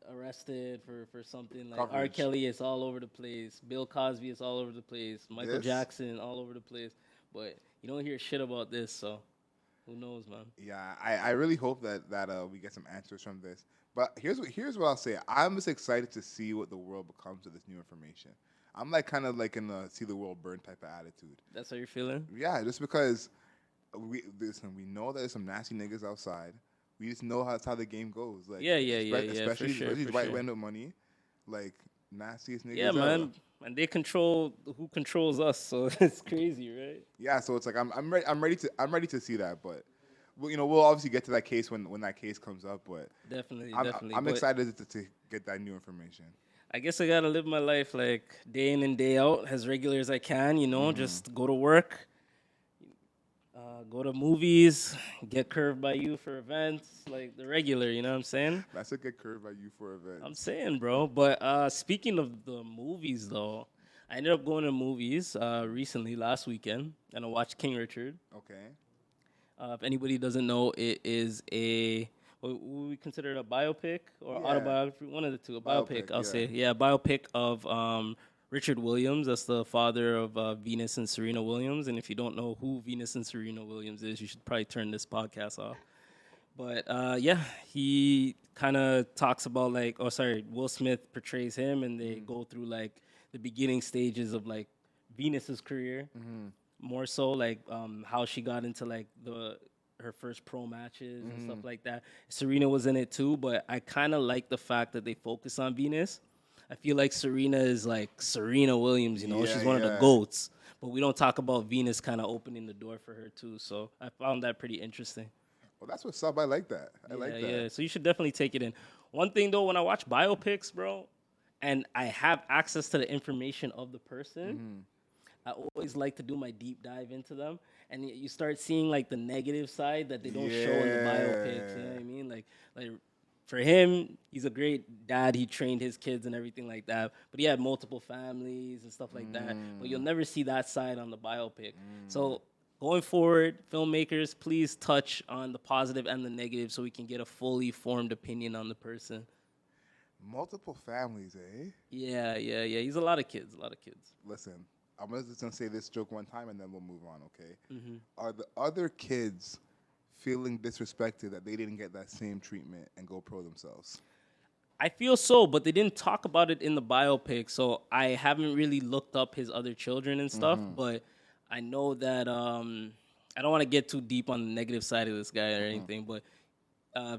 arrested for something, like R. Coverage. Kelly, it's all over the place. Bill Cosby, it's all over the place. Michael Yes. Jackson, all over the place. But you don't hear shit about this, so who knows, man? Yeah, I really hope that we get some answers from this. But here's what I'll say. I'm just excited to see what the world becomes with this new information. I'm like kind of like in a see the world burn type of attitude. That's how you're feeling? Yeah, just because we know that there's some nasty niggas outside. We just know that's how the game goes. Like Yeah, especially for sure, these for white sure. men with money, like nastiest niggas. Yeah, man. And they control who controls us, so it's crazy, right? Yeah, so it's like I'm ready to see that, but we'll obviously get to that case when that case comes up. But Definitely. I'm excited to get that new information. I guess I gotta live my life like day in and day out, as regular as I can. Just go to work, go to movies, get curved by you for events, like the regular. You know what I'm saying? That's a good curve by you for events. I'm saying, bro. But speaking of the movies, though, I ended up going to movies recently last weekend, and I watched King Richard. Okay. If anybody doesn't know, it is what we consider it a biopic or Yeah. autobiography, one of the two. A biopic, I'll yeah. say. Yeah, a biopic of Richard Williams. That's the father of Venus and Serena Williams. And if you don't know who Venus and Serena Williams is, you should probably turn this podcast off. But yeah, he kind of talks about Will Smith portrays him, and they go through like the beginning stages of like Venus's career. More so like how she got into like her first pro matches and stuff like that. Serena was in it too, but I kind of like the fact that they focus on Venus. I feel like Serena is like Serena Williams, she's one of the GOATs. But we don't talk about Venus kind of opening the door for her too. So I found that pretty interesting. Well, that's what's up. I like that. I like that. Yeah, so you should definitely take it in. One thing though, when I watch biopics, bro, and I have access to the information of the person, I always like to do my deep dive into them, and you start seeing like the negative side that they don't show in the biopics. You know what I mean? Like for him, he's a great dad. He trained his kids and everything like that. But he had multiple families and stuff like that. But you'll never see that side on the biopic. So going forward, filmmakers, please touch on the positive and the negative so we can get a fully formed opinion on the person. Multiple families, eh? Yeah. He's a lot of kids. Listen, I'm just gonna say this joke one time and then we'll move on, okay? Are the other kids feeling disrespected that they didn't get that same treatment and go pro themselves? I feel so, but they didn't talk about it in the biopic, so I haven't really looked up his other children and stuff, but I know that I don't want to get too deep on the negative side of this guy or anything, but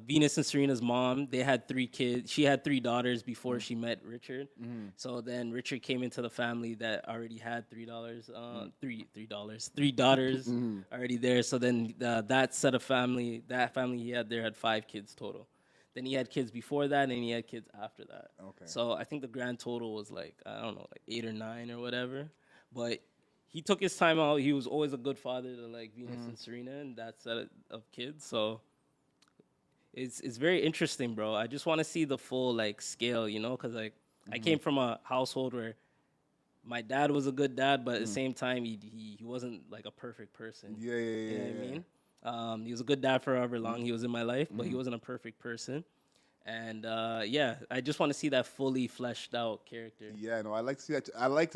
Venus and Serena's mom, they had 3 kids. She had 3 daughters before she met Richard. So then Richard came into the family that already had three daughters already there. So then that family he had there had 5 kids total. Then he had kids before that, and he had kids after that. Okay. So I think the grand total was like, I don't know, like 8 or 9 or whatever. But he took his time out. He was always a good father to like Venus and Serena and that set of kids. So it's very interesting, bro. I just want to see the full like scale, because like I came from a household where my dad was a good dad, but at the same time he wasn't like a perfect person. Yeah. You know what I mean? He was a good dad for however long he was in my life, but he wasn't a perfect person. And I just want to see that fully fleshed out character. Yeah, no, I like to see that. I liked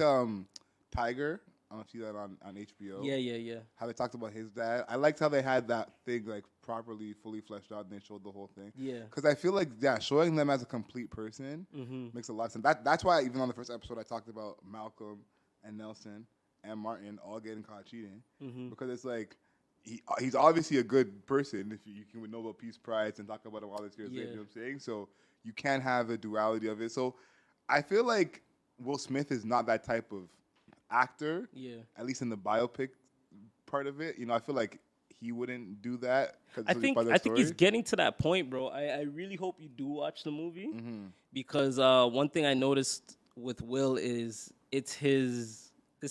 Tiger. I don't see that on HBO. Yeah. How they talked about his dad. I liked how they had that thing like properly, fully fleshed out, and they showed the whole thing. Yeah. Because I feel like showing them as a complete person makes a lot of sense. That's why even on the first episode I talked about Malcolm and Nelson and Martin all getting caught cheating because it's like he's obviously a good person if you can with Nobel Peace Prize and talk about him all this years. You know what I'm saying? So you can't have a duality of it. So I feel like Will Smith is not that type of actor. Yeah. At least in the biopic part of it, I feel like he wouldn't do that. I think he's getting to that point, bro. I really hope you do watch the movie because one thing I noticed with Will is this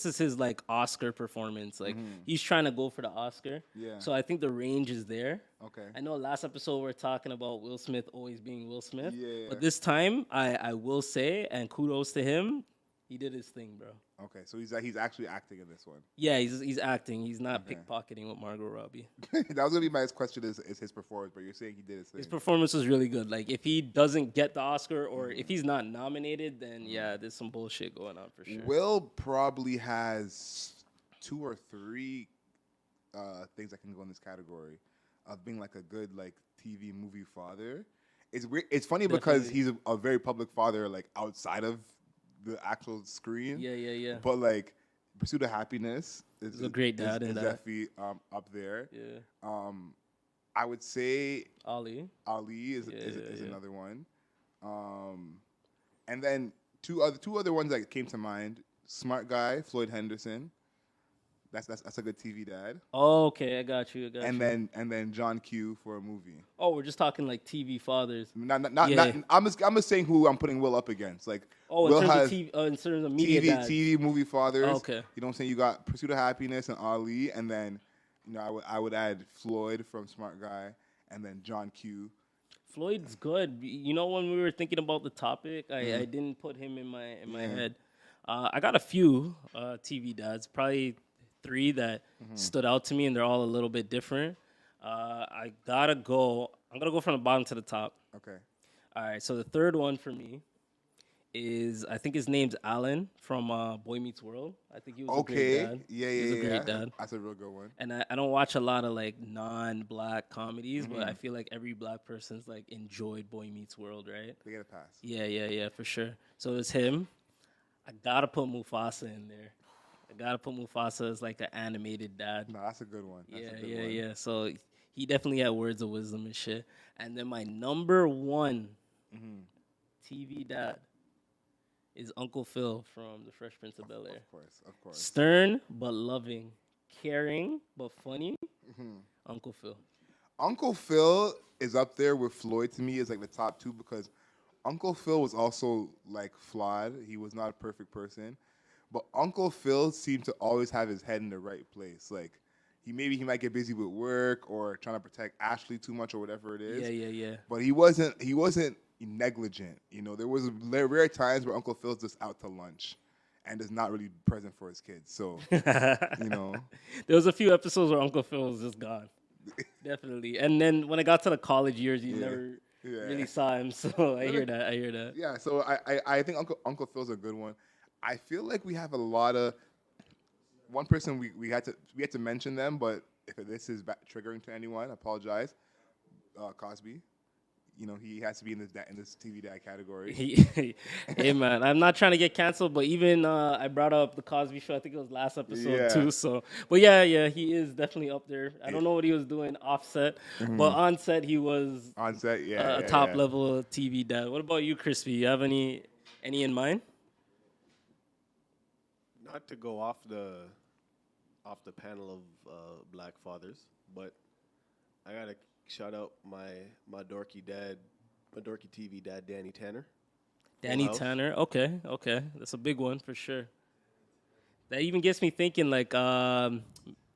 is his like Oscar performance. Like he's trying to go for the Oscar. Yeah. So I think the range is there. Okay. I know last episode we are talking about Will Smith always being Will Smith. Yeah. But this time I will say, and kudos to him, he did his thing, bro. Okay, so he's actually acting in this one. Yeah, he's acting. He's not pickpocketing with Margot Robbie. That was gonna be my next question. Is his performance? But you're saying he did his thing. His performance was really good. Like if he doesn't get the Oscar or if he's not nominated, then yeah, there's some bullshit going on for sure. Will probably has 2 or 3 things that can go in this category of being like a good like TV movie father. It's weird. It's funny because he's a very public father, like outside of the actual screen. Yeah. But like Pursuit of Happiness is a great dad in that. Definitely up there. Yeah. I would say Ali is another one. And then two other ones that came to mind. Smart Guy, Floyd Henderson. That's a good TV dad. Oh, okay, I got you. And then John Q for a movie. Oh, we're just talking like TV fathers. Not. I'm just saying who I'm putting Will up against. Like, Will in has in terms of media dads. TV movie fathers. Oh, okay. You know what I'm saying? You got Pursuit of Happiness and Ali, and then I would add Floyd from Smart Guy, and then John Q. Floyd's good. You know, when we were thinking about the topic, I didn't put him in my head. I got a few TV dads, probably 3 that stood out to me, and they're all a little bit different. I'm gonna go from the bottom to the top. Okay. All right. So the third one for me is, I think his name's Alan from Boy Meets World. I think he was a great dad. Yeah. He's a great dad. That's a real good one. And I don't watch a lot of like non-black comedies, but I feel like every black person's like enjoyed Boy Meets World, right? They get a pass. Yeah, for sure. So it's him. I gotta put Mufasa in there. I gotta put Mufasa as like an animated dad. No, that's a good one. Yeah. So he definitely had words of wisdom and shit. And then my number one TV dad is Uncle Phil from The Fresh Prince of Bel-Air. Of course. Stern but loving, caring but funny. Uncle Phil. Uncle Phil is up there with Floyd to me as like the top 2 because Uncle Phil was also like flawed. He was not a perfect person. But Uncle Phil seemed to always have his head in the right place. Like, he might get busy with work or trying to protect Ashley too much or whatever it is. Yeah. But he wasn't negligent. There was rare times where Uncle Phil's just out to lunch and is not really present for his kids. So, There was a few episodes where Uncle Phil was just gone. Definitely. And then when I got to the college years, you never really saw him. So I hear that. Yeah, so I think Uncle Phil's a good one. I feel like we have a lot of one person we had to mention them, but if this is triggering to anyone, I apologize. Cosby, he has to be in this TV dad category. Hey man, I'm not trying to get canceled, but even I brought up the Cosby Show. I think it was last episode too. So, but yeah, he is definitely up there. I don't know what he was doing offset, but on set he was a top level TV dad. What about you, Crispy? You have any in mind? Not to go off the panel of black fathers, but I gotta shout out my dorky TV dad, Danny Tanner. Danny Tanner, okay, that's a big one for sure. That even gets me thinking like Carl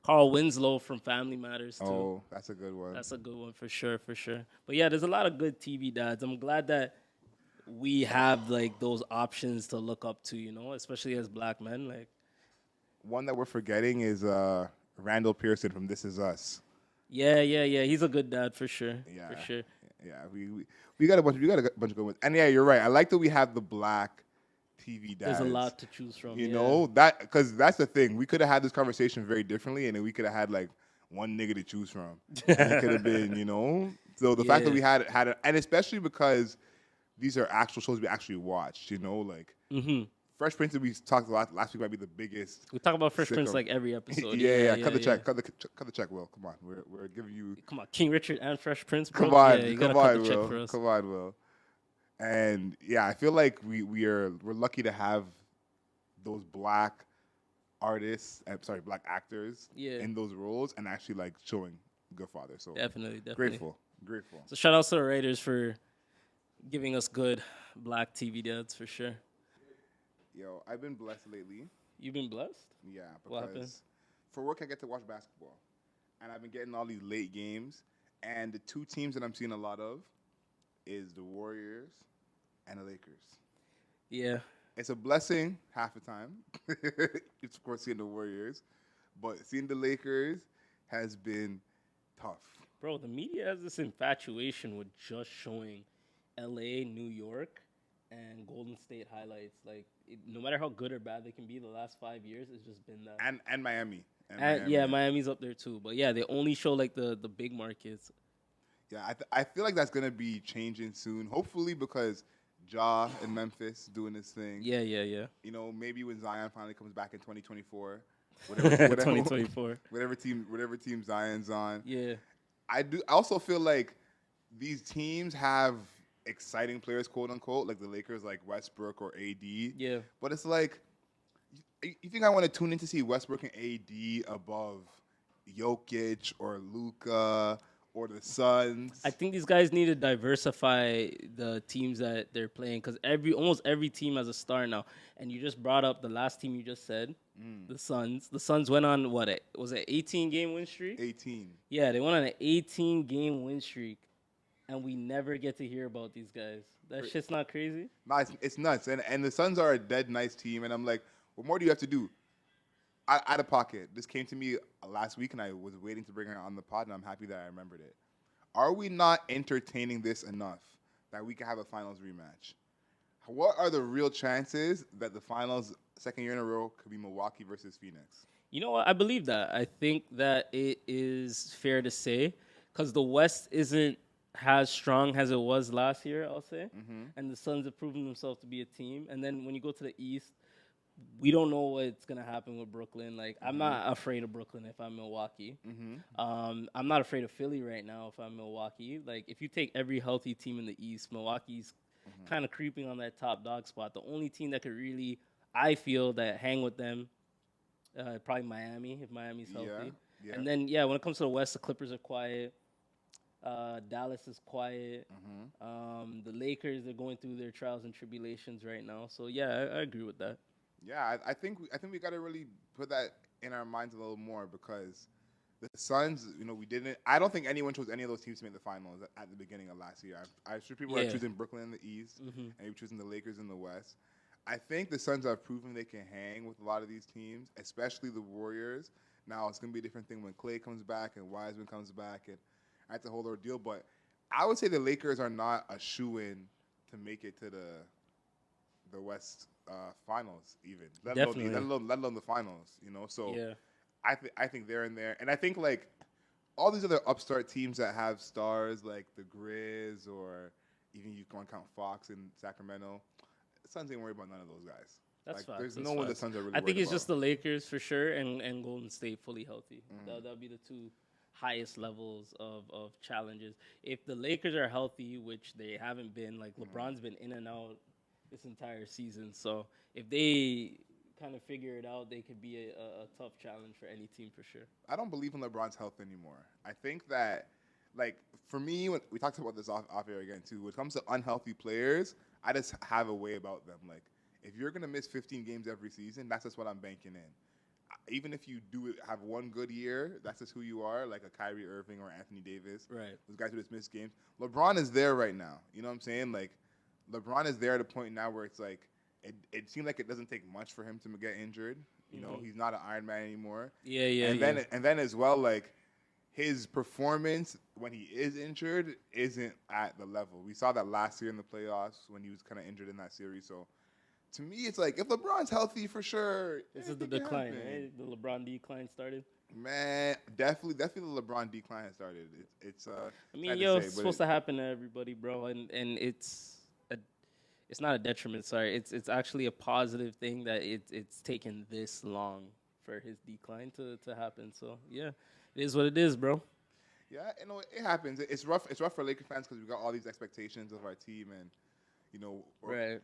Winslow from Family Matters too. Oh, that's a good one. That's a good one for sure. But yeah, there's a lot of good TV dads. I'm glad that we have like those options to look up to, especially as black men. Like, one that we're forgetting is Randall Pearson from This Is Us. Yeah. He's a good dad for sure. Yeah, for sure. Yeah, we got a bunch of good ones. And yeah, you're right. I like that we have the black TV dads. There's a lot to choose from. That because that's the thing. We could have had this conversation very differently, and then we could have had like one nigga to choose from. And it could have been, So the fact that we had it, and especially because these are actual shows we actually watched, like Fresh Prince that we talked about last week might be the biggest. We talk about Fresh Prince like every episode. Yeah. Cut the check. Cut the check, Will. Come on. We're giving you. Come on, King Richard and Fresh Prince. Bro. Come on, you gotta cut the check for us. Come on, Will. And yeah, I feel like we're lucky to have those black artists, black actors Yeah. in those roles and actually like showing good father. So Definitely. grateful. So shout out to the writers for giving us good black TV dads for sure. Yo, I've been blessed lately. You've been blessed? Yeah, What happened? because for work I get to watch basketball. And I've been getting all these late games. And the two teams that I'm seeing a lot of is the Warriors and the Lakers. Yeah. It's a blessing half the time. It's of course seeing the Warriors, but seeing the Lakers has been tough. Bro, the media has this infatuation with just showing LA, New York, and Golden State highlights. Like, no matter how good or bad they can be, the last 5 years, it's just been that. And Miami. Yeah, Miami's up there too. But yeah, they only show like the big markets. Yeah, I feel like that's gonna be changing soon. Hopefully, because Ja in Memphis doing this thing. Yeah. You know, maybe when Zion finally comes back in 2024, 2024. whatever team Zion's on. Yeah. I also feel like these teams have exciting players, quote unquote, like the Lakers, like Westbrook or AD. Yeah. But it's like, you think I want to tune in to see Westbrook and AD above Jokic or Luka or the Suns? I think these guys need to diversify the teams that they're playing because almost every team has a star now. And you just brought up the last team you just said, the Suns. The Suns went on was it 18-game win streak? 18. Yeah, they went on an 18-game win streak, and we never get to hear about these guys. That shit's not crazy. No, it's nuts. And the Suns are a dead nice team. And I'm like, what more do you have to do? Out of pocket. This came to me last week, and I was waiting to bring it on the pod, and I'm happy that I remembered it. Are we not entertaining this enough that we can have a finals rematch? What are the real chances that the finals, second year in a row, could be Milwaukee versus Phoenix? You know what? I believe that. I think that it is fair to say because the West isn't as strong as it was last year, I'll say. And the Suns have proven themselves to be a team. And then when you go to the East, we don't know what's going to happen with Brooklyn. Like, I'm not afraid of Brooklyn if I'm Milwaukee. I'm not afraid of Philly right now if I'm Milwaukee. Like, if you take every healthy team in the East, Milwaukee's kind of creeping on that top dog spot. The only team that could really, I feel, that hang with them, probably Miami, if Miami's healthy. Yeah. And then, when it comes to the West, the Clippers are quiet. Dallas is quiet. The Lakers, they're going through their trials and tribulations right now. So, I agree with that. Yeah, I think we got to really put that in our minds a little more because the Suns, I don't think anyone chose any of those teams to make the finals at the beginning of last year. I'm sure people are choosing Brooklyn in the East and you're choosing the Lakers in the West. I think the Suns have proven they can hang with a lot of these teams, especially the Warriors. Now, it's going to be a different thing when Klay comes back and Wiseman comes back and that's a whole ordeal. But I would say the Lakers are not a shoo-in to make it to the West finals, even let alone the finals. So I think they're in there, and I think like all these other upstart teams that have stars like the Grizz or even you can count Fox in Sacramento. The Suns ain't worried about none of those guys. That's like, facts. There's That's no one the facts. Suns are really. I think it's about. just the Lakers for sure, and Golden State fully healthy. That'll be the two highest levels of challenges. If the Lakers are healthy, which they haven't been, like LeBron's been in and out this entire season. So if they kind of figure it out, they could be a tough challenge for any team for sure. I don't believe in LeBron's health anymore. I think that, like, for me, when we talked about this off air again too, when it comes to unhealthy players, I just have a way about them. Like, if you're gonna miss 15 games every season, that's just what I'm banking in. Even if you have one good year, that's just who you are, like a Kyrie Irving or Anthony Davis. Right. Those guys who just miss games. LeBron is there right now. You know what I'm saying? Like, LeBron is there at a point now where it's like, it seems like it doesn't take much for him to get injured. You know, he's not an Iron Man anymore. And then as well, like, his performance when he is injured isn't at the level. We saw that last year in the playoffs when he was kind of injured in that series. So, to me, it's like, if LeBron's healthy, for sure. This is the decline, right? The LeBron decline started. Man, definitely the LeBron decline has started. It's I mean, it's supposed to happen to everybody, bro, and it's not a detriment. Sorry, it's actually a positive thing that it's taken this long for his decline to happen. So yeah, it is what it is, bro. Yeah, it happens. It's rough. It's rough for Lakers fans because we got all these expectations of our team, and right.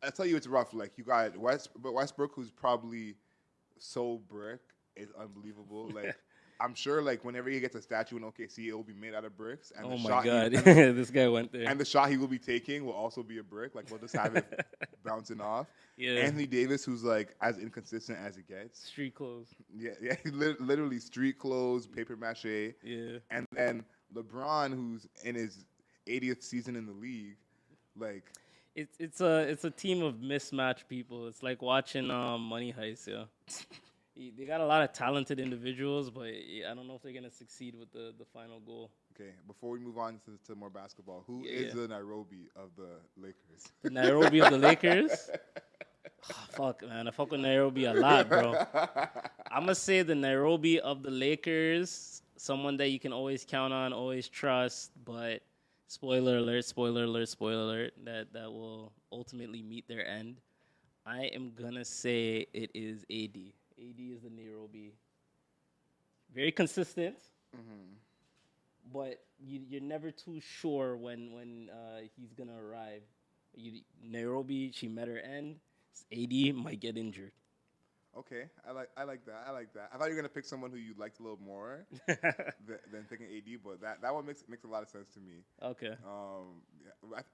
I tell you, it's rough. Like you got Westbrook, who's probably so brick, is unbelievable. Like I'm sure, like whenever he gets a statue in OKC, it will be made out of bricks. And Oh the my shot God, this guy went there. and the shot he will be taking will also be a brick. Like we'll just have it bouncing off. Yeah. Anthony Davis, who's like as inconsistent as it gets. Street clothes. Yeah, literally street clothes, paper mache. Yeah. And then LeBron, who's in his 80th season in the league, like It's a team of mismatched people. It's like watching Money Heist. Yeah. They got a lot of talented individuals, but I don't know if they're gonna succeed with the final goal. okay. Before we move on to more basketball, who is the Nairobi of the Lakers? The Nairobi of the Lakers. Oh, fuck, man. I fuck with Nairobi a lot, bro. I'm going to say the Nairobi of the Lakers, someone that you can always count on, always trust, but spoiler alert, that will ultimately meet their end. I am going to say it is AD. AD is the Nairobi. Very consistent, but you're never too sure when he's going to arrive. Nairobi, she met her end. AD might get injured. Okay, I like that. I thought you were gonna pick someone who you liked a little more than picking AD, but that one makes a lot of sense to me. Okay.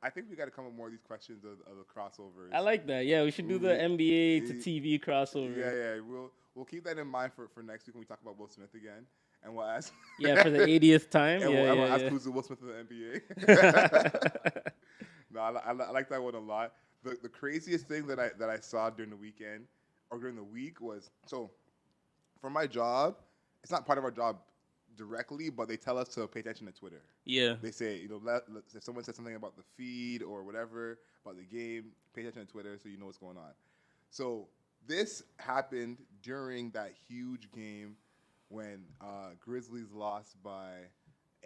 I think we got to come up with more of these questions of the crossovers. I like that. Yeah, we should do the NBA to TV crossover. Yeah. We'll keep that in mind for next week when we talk about Will Smith again, and we'll ask. Yeah, for the 80th time. And we'll ask who's the Will Smith of the NBA. No, I like that one a lot. The craziest thing that I saw during the weekend or during the week was, so for my job, it's not part of our job directly, but they tell us to pay attention to Twitter. Yeah. They say, if someone says something about the feed or whatever, about the game, pay attention to Twitter so you know what's going on. So this happened during that huge game when Grizzlies lost by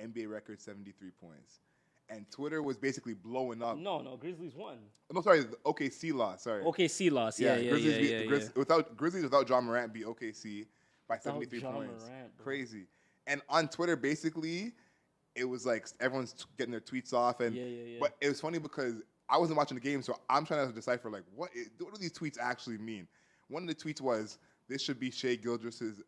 NBA record 73 points. And Twitter was basically blowing up. No, Grizzlies won. No, sorry, the OKC lost. Sorry. OKC lost. Yeah. Grizzlies without John Morant beat OKC by 73 points. Morant, crazy. And on Twitter, basically, it was like everyone's getting their tweets off. And but it was funny because I wasn't watching the game, so I'm trying to decipher like what do these tweets actually mean. One of the tweets was, "This should be Shai Gilgeous's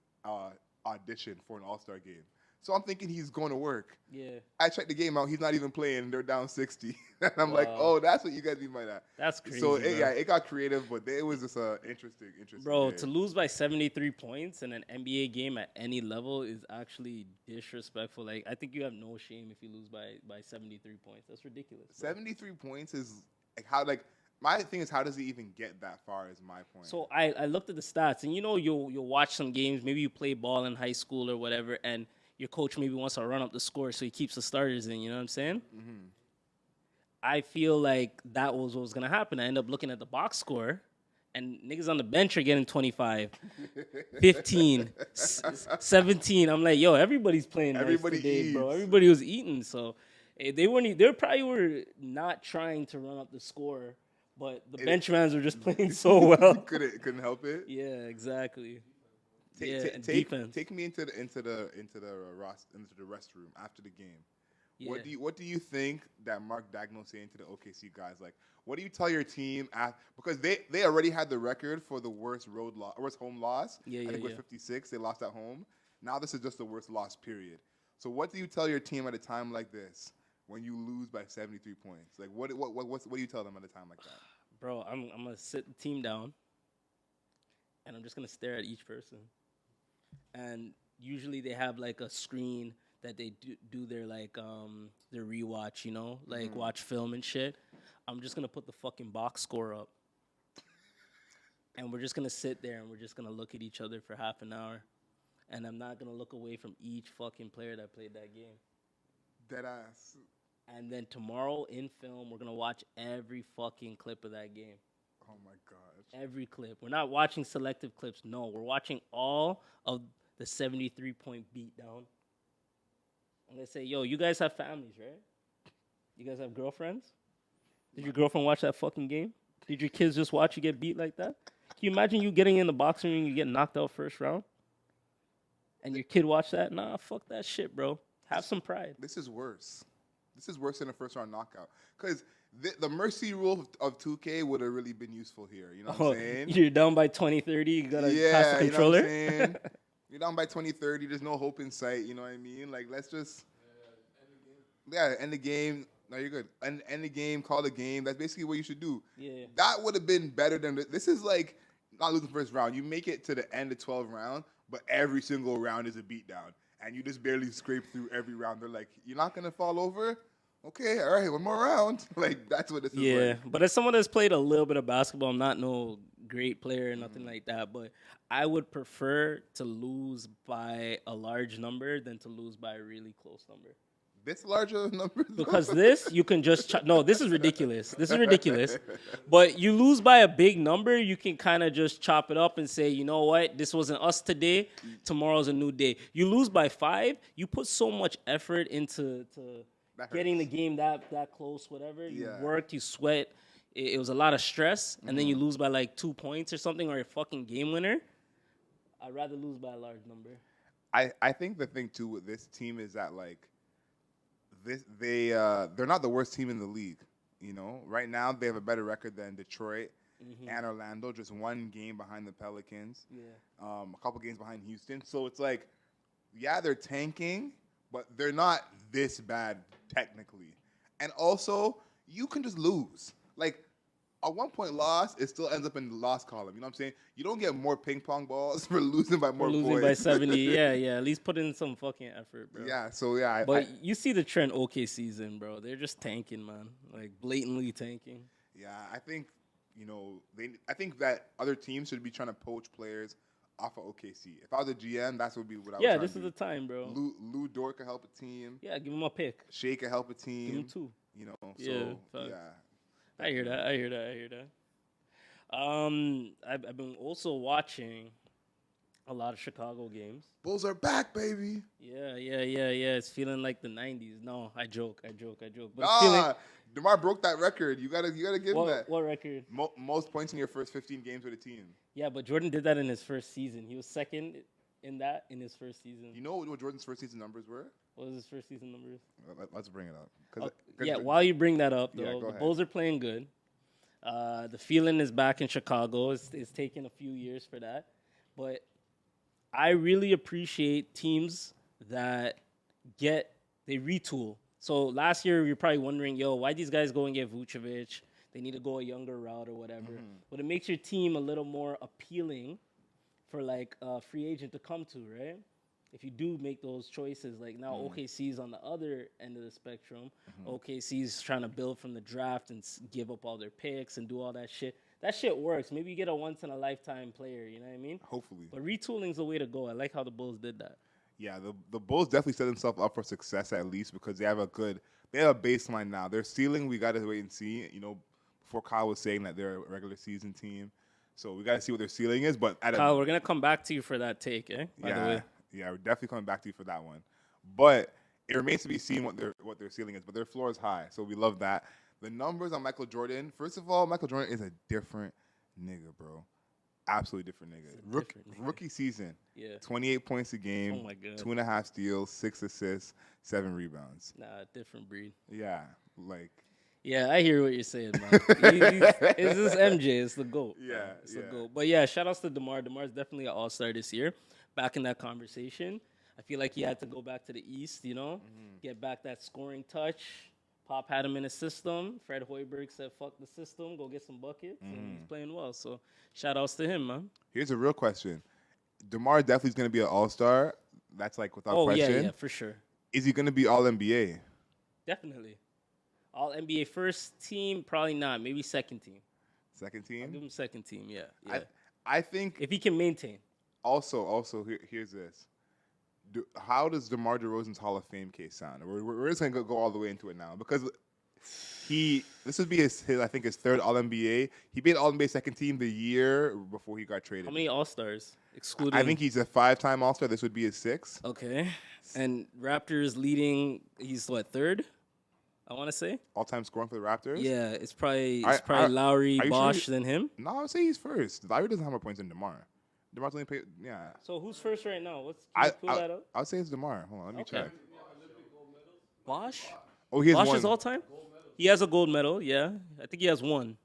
audition for an All-Star game." So I'm thinking he's going to work. Yeah. I checked the game out. He's not even playing. They're down 60. And I'm like, oh, that's what you guys mean by that. That's crazy. So, it got creative, but it was just interesting. Bro, to lose by 73 points in an NBA game at any level is actually disrespectful. Like, I think you have no shame if you lose by 73 points. That's ridiculous. Bro. 73 points is like how, like, my thing is, how does he even get that far is my point. So I looked at the stats, and you'll watch some games. Maybe you play ball in high school or whatever, and your coach maybe wants to run up the score so he keeps the starters in, you know what I'm saying? Mm-hmm. I feel like that was what was going to happen. I end up looking at the box score, and niggas on the bench are getting 25, 15, 17. I'm like, yo, everybody's playing nice today, bro. Everybody was eating. So they probably were not trying to run up the score, but the benchmans were just playing so well. Couldn't help it. Yeah, exactly. Take me into the restroom after the game. Yeah. What do you think that Mark Dagnall's saying to the OKC guys? Like, what do you tell your team because they already had the record for the worst home loss. I think it was 56. They lost at home. Now this is just the worst loss period. So what do you tell your team at a time like this when you lose by 73 points? Like what do you tell them at a time like that? Bro, I'm gonna sit the team down, and I'm just gonna stare at each person. And usually they have like a screen that they do their like their rewatch, like watch film and shit. I'm just gonna put the fucking box score up, and we're just gonna sit there and we're just gonna look at each other for half an hour, and I'm not gonna look away from each fucking player that played that game. Dead ass. And then tomorrow in film, we're gonna watch every fucking clip of that game. Oh my gosh. Every clip. We're not watching selective clips. No, we're watching all of the 73-point beatdown. And they say, yo, you guys have families, right? You guys have girlfriends? Did your girlfriend watch that fucking game? Did your kids just watch you get beat like that? Can you imagine you getting in the boxing ring and you get knocked out first round? And your kid watched that? Nah, fuck that shit, bro. Have some pride. This is worse. this is worse than a first round knockout. Because the mercy rule of 2K would have really been useful here. You know what I'm saying? You're down by 20, 30. You gotta pass the controller. You know what I'm saying? You're down by 20, 30. There's no hope in sight. You know what I mean? Like, let's just end the game. No, you're good. End the game. Call the game. That's basically what you should do. Yeah. That would have been better than this. Is like not losing first round. You make it to the end of 12 round, but every single round is a beatdown, and you just barely scrape through every round. They're like, you're not gonna fall over. Okay, all right, one more round. Like, that's what this is. Yeah, like. but as someone that's played a little bit of basketball, I'm not no great player or nothing like that, but I would prefer to lose by a large number than to lose by a really close number. This larger number? Because this, you can just... no, this is ridiculous. This is ridiculous. But you lose by a big number, you can kind of just chop it up and say, you know what? This wasn't us today. Tomorrow's a new day. You lose by 5, you put so much effort into getting the game that close, whatever. You worked, you sweat. It was a lot of stress. And then you lose by like 2 points or something, or a fucking game winner. I'd rather lose by a large number. I think the thing, too, with this team is that, like, they're not the worst team in the league. You know, right now they have a better record than Detroit and Orlando, just one game behind the Pelicans. A couple games behind Houston. So it's like, yeah, they're tanking, but they're not this bad technically. And also, you can just lose. Like, a 1 point loss, it still ends up in the loss column. You know what I'm saying? You don't get more ping pong balls for losing by more points. Losing by 70, yeah. At least put in some fucking effort, bro. Yeah, so yeah. But you see the trend OKC's in, bro. They're just tanking, man. Like, blatantly tanking. Yeah, I think, you know, I think that other teams should be trying to poach players off of OKC. If I was a GM, that's what would be what I would Yeah, try this to is do. the time, bro. Lou Dort could help a team. Yeah, give him a pick. Shea could help a team. Give him 2. You know, Yeah, so, fuck. yeah. I hear that. I've been also watching a lot of Chicago games. Bulls are back, baby. Yeah. It's feeling like the 90s. No, I joke. But it's feeling, DeMar broke that record. You gotta give him that. What record? Most points in your first 15 games with a team. Yeah, but Jordan did that in his first season. He was second in his first season. You know what Jordan's first season numbers were? What was his first season numbers? Let's bring it up. While you bring that up, though, go the ahead. Bulls are playing good. The feeling is back in Chicago. It's taken a few years for that. But I really appreciate teams that they retool. So last year, we were probably wondering, why these guys go and get Vucevic? They need to go a younger route or whatever. But it makes your team a little more appealing for, like, a free agent to come to, right? If you do make those choices, like now OKC's on the other end of the spectrum. OKC's trying to build from the draft and give up all their picks and do all that shit. That shit works. Maybe you get a once-in-a-lifetime player, you know what I mean? Hopefully. But retooling's the way to go. I like how the Bulls did that. Yeah, the Bulls definitely set themselves up for success at least because they have a baseline now. Their ceiling, we got to wait and see. You know, before Kyle was saying that they're a regular season team. So we got to see what their ceiling is. But Kyle, we're going to come back to you for that take, by the way. Yeah, we're definitely coming back to you for that one. But it remains to be seen what their ceiling is. But their floor is high, so we love that. The numbers on Michael Jordan, first of all, Michael Jordan is a different nigga, bro. Absolutely different nigga. Rookie season, 28 points a game, oh my God. 2.5 steals, 6 assists, 7 rebounds. Nah, different breed. Yeah, like. Yeah, I hear what you're saying, man. It's this MJ. It's the GOAT. Yeah, it's the GOAT. But yeah, shout outs to DeMar. DeMar's definitely an all-star this year. Back in that conversation. I feel like he had to go back to the East, get back that scoring touch. Pop had him in his system. Fred Hoiberg said, fuck the system, go get some buckets. And he's playing well. So shout outs to him, man. Here's a real question. DeMar definitely is going to be an all-star. That's like without question. Yeah, for sure. Is he going to be all-NBA? Definitely. All NBA first team, probably not. Maybe second team. Second team? I'll give him second team, yeah. I think... If he can maintain. Also, here's this. How does DeMar DeRozan's Hall of Fame case sound? We're just going to go all the way into it now. Because this would be his third All-NBA. He made All-NBA second team the year before he got traded. How many All-Stars? Excluding... I think he's a 5-time All-Star. This would be his 6th. Okay. And Raptors leading, he's what, third? I want to say all-time scoring for the Raptors. Yeah, it's probably Lowry, Bosch, than him. No, I would say he's first. Lowry doesn't have more points than DeMar. DeMar's only paid. Yeah. So who's first right now? Can you pull that up? I would say it's DeMar. Hold on, let me check. Bosch. Oh, he has Bosch's one. all time? He has a gold medal, yeah. I think he has one.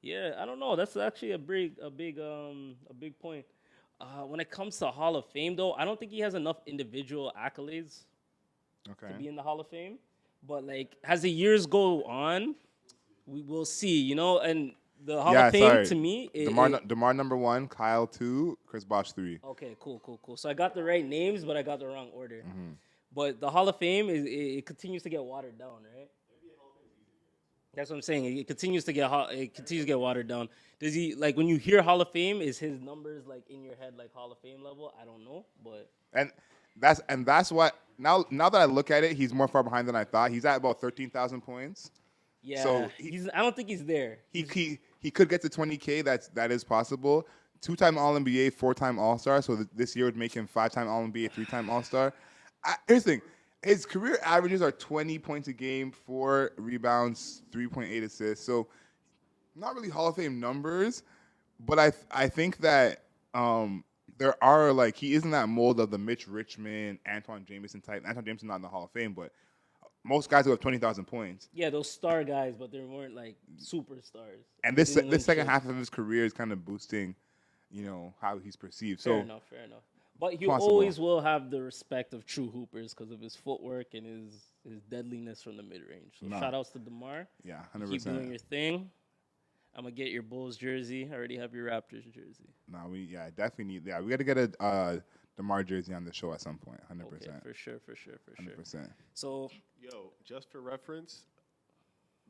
Yeah, I don't know. That's actually a big point. When it comes to Hall of Fame, though, I don't think he has enough individual accolades to be in the Hall of Fame. But like, as the years go on, we will see. You know, and the Hall of Fame to me, DeMar number 1, Kyle 2, Chris Bosh 3. Okay, cool. So I got the right names, but I got the wrong order. But the Hall of Fame it continues to get watered down, right? That's what I'm saying. It continues to get watered down. Does he like when you hear Hall of Fame? Is his numbers like in your head like Hall of Fame level? I don't know, but that's what now that I look at it, he's more far behind than I thought. He's at about 13,000 points. Yeah, so I don't think he's there. He could get to 20K. That is possible. 2-time All NBA, 4-time All Star. So this year would make him 5-time All NBA, 3-time All Star. Here's the thing. His career averages are 20 points a game, 4 rebounds, 3.8 assists. So not really Hall of Fame numbers, but I think that there are like he is in that mold of the Mitch Richmond, Antoine Jameson type. Antoine Jameson not in the Hall of Fame, but most guys who have 20,000 points. Yeah, those star guys, but they weren't like superstars. And this second half of his career is kind of boosting, how he's perceived. Fair enough. But he always will have the respect of true hoopers because of his footwork and his deadliness from the mid-range. So shout outs to DeMar. Yeah, 100%. Keep doing your thing. I'm going to get your Bulls jersey. I already have your Raptors jersey. No, definitely need. Yeah, we got to get a DeMar jersey on the show at some point. 100%. Okay, for sure. 100%. So, just for reference,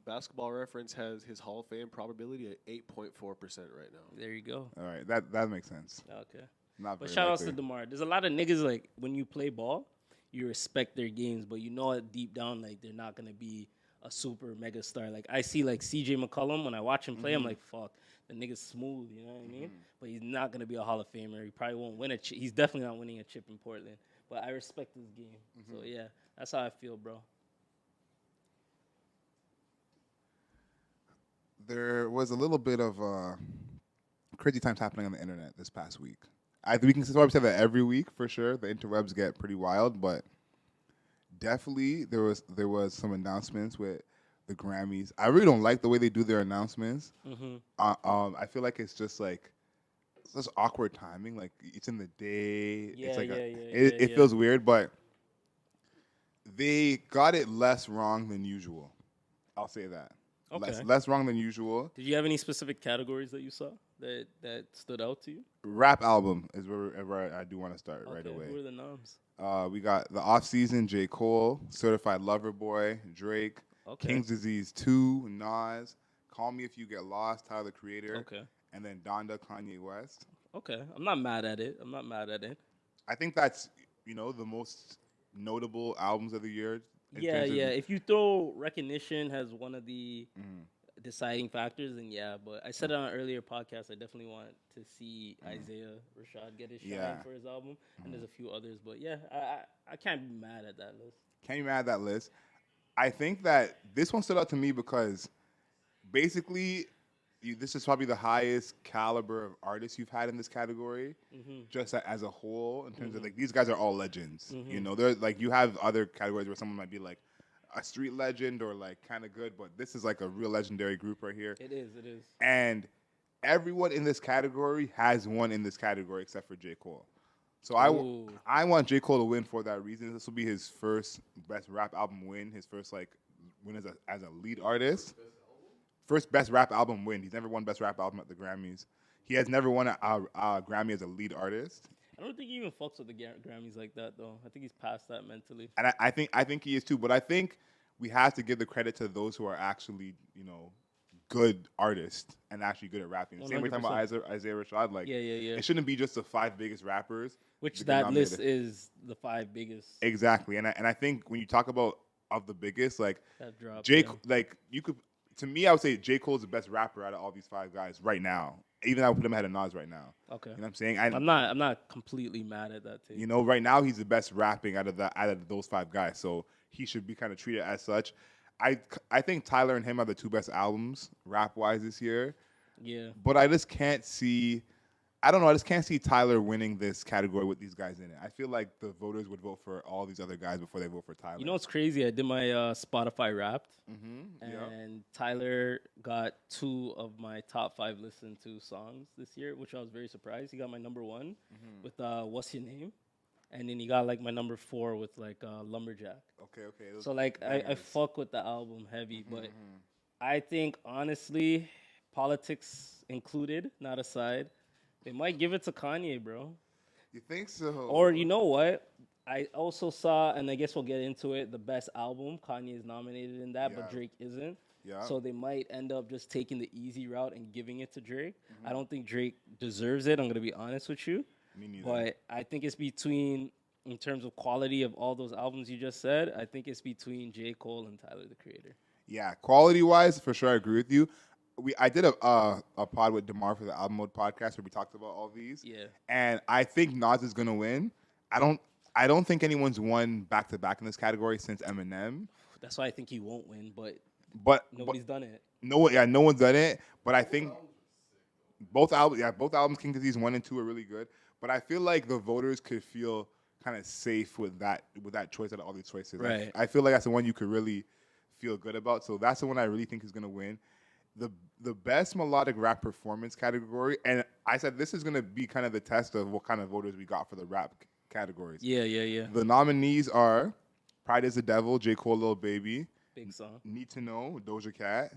Basketball Reference has his Hall of Fame probability at 8.4% right now. There you go. All right, that makes sense. Okay. But shout outs to DeMar. There's a lot of niggas like when you play ball, you respect their games, but you know it deep down like they're not gonna be a super mega star. Like I see like CJ McCollum when I watch him play, I'm like, fuck, the nigga's smooth, you know what I mean? But he's not gonna be a Hall of Famer. He probably won't win a chip. He's definitely not winning a chip in Portland. But I respect his game. So yeah, that's how I feel, bro. There was a little bit of crazy times happening on the internet this past week. We can probably say that every week for sure. The interwebs get pretty wild, but definitely there was some announcements with the Grammys. I really don't like the way they do their announcements. I feel like it's just awkward timing. Like it's in the day. It feels weird, but they got it less wrong than usual. I'll say that. Okay. Less wrong than usual. Did you have any specific categories that you saw that stood out to you? Rap album is where I do want to start right away. Who are the noms? We got the off-season, J. Cole, Certified Lover Boy, Drake, King's Disease 2, Nas, Call Me If You Get Lost, Tyler, the Creator, and then Donda, Kanye West. Okay, I'm not mad at it. I think that's, the most notable albums of the year. Yeah. If you throw recognition as one of the deciding factors, then yeah. But I said it on an earlier podcast, I definitely want to see Isaiah Rashad get his shine for his album. And there's a few others. But yeah, I can't be mad at that list. Can't be mad at that list. I think that this one stood out to me because basically this is probably the highest caliber of artists you've had in this category, just as a whole, in terms of like these guys are all legends. They're like you have other categories where someone might be like a street legend or like kind of good, but this is like a real legendary group right here. It is. And everyone in this category has won in this category except for J. Cole. So I want J. Cole to win for that reason. This will be his first best rap album win, his first like win as a lead artist. First best rap album win. He's never won best rap album at the Grammys. He has never won a Grammy as a lead artist. I don't think he even fucks with the Grammys like that, though. I think he's past that mentally. And I think he is too. But I think we have to give the credit to those who are actually, good artists and actually good at rapping. 100%. Same way talking about Isaiah Rashad. Like, it shouldn't be just the 5 biggest rappers. Which that list is the 5 biggest. Exactly. And I think when you talk about of the biggest, like that drop, like you could. To me, I would say J. Cole's the best rapper out of all these 5 guys right now. Even I would put him ahead of Nas right now. Okay. You know what I'm saying? I'm not completely mad at that take. Right now he's the best rapping out of those 5 guys. So he should be kind of treated as such. I think Tyler and him are the 2 best albums rap wise this year. Yeah. But I just can't see I don't know. I just can't see Tyler winning this category with these guys in it. I feel like the voters would vote for all these other guys before they vote for Tyler. You know what's crazy? I did my Spotify Wrapped, Yep. and Tyler got 2 of my top 5 listened to songs this year, which I was very surprised. He got my number 1 with What's Your Name, and then he got like my number 4 with like Lumberjack. Okay. So like I fuck with the album heavy, but I think honestly, politics included, not aside, they might give it to Kanye, bro. You think so? Or you know what? I also saw, and I guess we'll get into it, the best album. Kanye is nominated in that, but Drake isn't. Yeah. So they might end up just taking the easy route and giving it to Drake. I don't think Drake deserves it. I'm going to be honest with you. Me neither. But I think it's between, in terms of quality of all those albums you just said, I think it's between J. Cole and Tyler, the Creator. Yeah, quality-wise, for sure, I agree with you. I did a pod with DeMar for the Album Mode podcast where we talked about all these. Yeah. And I think Nas is gonna win. I don't think anyone's won back to back in this category since Eminem. That's why I think he won't win, but Nobody's done it. No one's done it. But I think both albums, King Disease 1 and 2 are really good. But I feel like the voters could feel kind of safe with that choice out of all these choices. Right. I feel like that's the one you could really feel good about. So that's the one I really think is gonna win. The best melodic rap performance category, and I said this is gonna be kind of the test of what kind of voters we got for the rap categories. Yeah. The nominees are Pride is the Devil, J. Cole, Lil Baby. Big song. Need to Know, Doja Cat.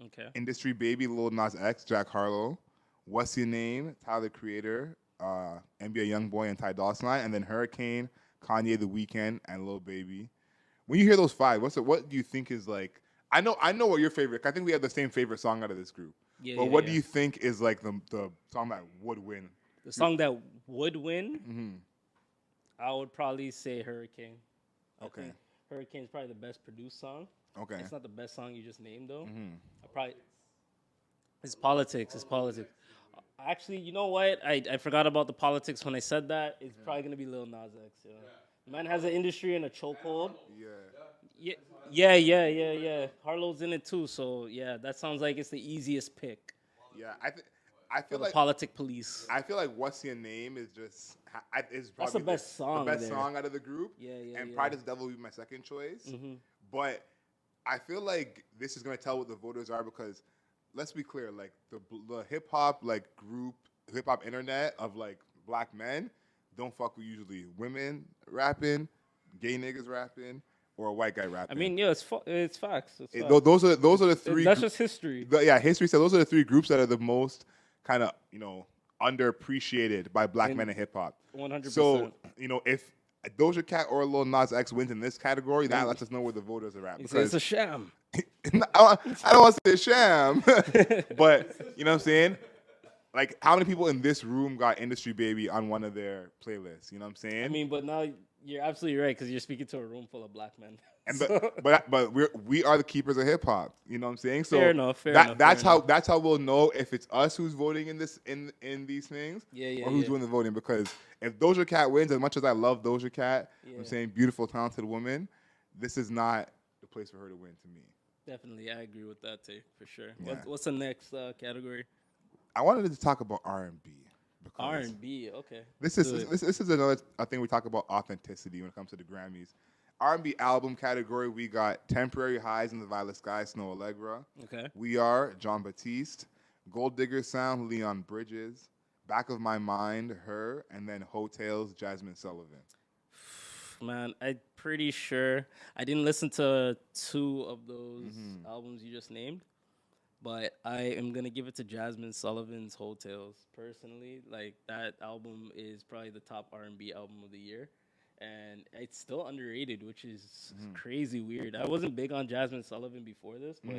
Okay. Industry Baby, Lil Nas X, Jack Harlow. What's Your Name, Tyler, the Creator, NBA YoungBoy and Ty Dolla $ign, and then Hurricane, Kanye, The Weeknd, and Lil Baby. When you hear those 5, what do you think is like? I know what your favorite. I think we have the same favorite song out of this group. But what do you think is like the song that would win? The song that would win, I would probably say Hurricane. Okay. I think Hurricane is probably the best produced song. Okay. It's not the best song you just named though. It's Politics. It's Politics. Actually, you know what? I forgot about the Politics when I said that. It's probably gonna be Lil Nas X. Yeah. Man has an industry in a chokehold. Yeah. Harlow's in it too, so yeah, that sounds like it's the easiest pick. Yeah, I feel For like the Politic Police. I feel like What's Your Name is just is probably That's the best song. The best song out of the group. Yeah. And Pride is the Devil would be my second choice. But I feel like this is gonna tell what the voters are because let's be clear, like the hip hop like group, hip hop internet of like black men don't fuck with usually women rapping, gay niggas rapping, or a white guy rapping. I mean, yeah, it's facts. It's facts. Those are the 3. That's just history. History said those are the 3 groups that are the most kind of underappreciated by black men in hip hop. 100%. So if Doja Cat or Lil Nas X wins in this category, that lets us know where the voters are at. It's a sham. I don't want to say sham, but you know what I'm saying? Like, how many people in this room got Industry Baby on one of their playlists? You know what I'm saying? I mean, but now you're absolutely right because you're speaking to a room full of black men. And but we are the keepers of hip hop. You know what I'm saying? So fair enough. That's how we'll know if it's us who's voting in these things, or who's doing the voting. Because if Doja Cat wins, as much as I love Doja Cat, I'm saying beautiful, talented woman, this is not the place for her to win to me. Definitely, I agree with that take for sure. Yeah. What's the next category? I wanted to talk about R&B. R&B, okay. This is another thing we talk about authenticity when it comes to the Grammys. R&B album category, we got Temporary Highs in the Violet Sky, Snow Allegra. Okay. We Are, John Batiste. Gold Digger Sound, Leon Bridges. Back of My Mind, Her. And then Hotels, Jasmine Sullivan. Man, I'm pretty sure I didn't listen to 2 of those albums you just named. But I am going to give it to Jasmine Sullivan's Hotels. Personally, like, that album is probably the top R&B album of the year. And it's still underrated, which is crazy weird. I wasn't big on Jasmine Sullivan before this, but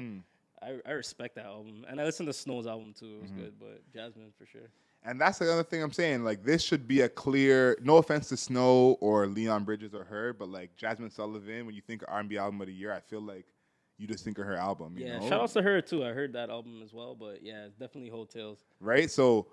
I respect that album. And I listened to Snow's album, too. It was good, but Jasmine for sure. And that's the other thing I'm saying. Like, this should be a clear, no offense to Snow or Leon Bridges or Her, but, like, Jasmine Sullivan, when you think of R&B album of the year, I feel like you just think of her album. You know? Shout out to her, too. I heard that album as well, but, yeah, it's definitely Hotels. Right? So,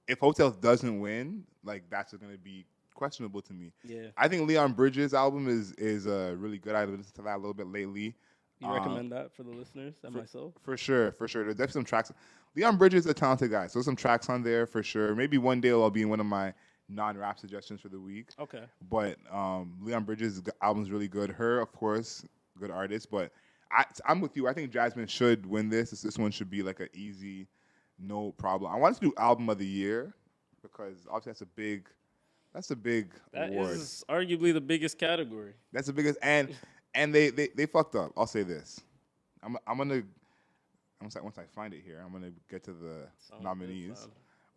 if Hotels doesn't win, like, that's going to be questionable to me. Yeah. I think Leon Bridges' album is really good. I listened to that a little bit lately. You recommend that for the listeners and myself? For sure. There's definitely some tracks. Leon Bridges is a talented guy, so some tracks on there for sure. Maybe one day I'll be in one of my non-rap suggestions for the week. Okay. But Leon Bridges' album's really good. Her, of course, good artist. But I'm with you. I think Jasmine should win this. This one should be like an easy, no problem. I want to do album of the year because obviously that's a big award. That is arguably the biggest category. That's the biggest, and they fucked up. I'll say this. I'm gonna once I find it here, I'm gonna get to the nominees.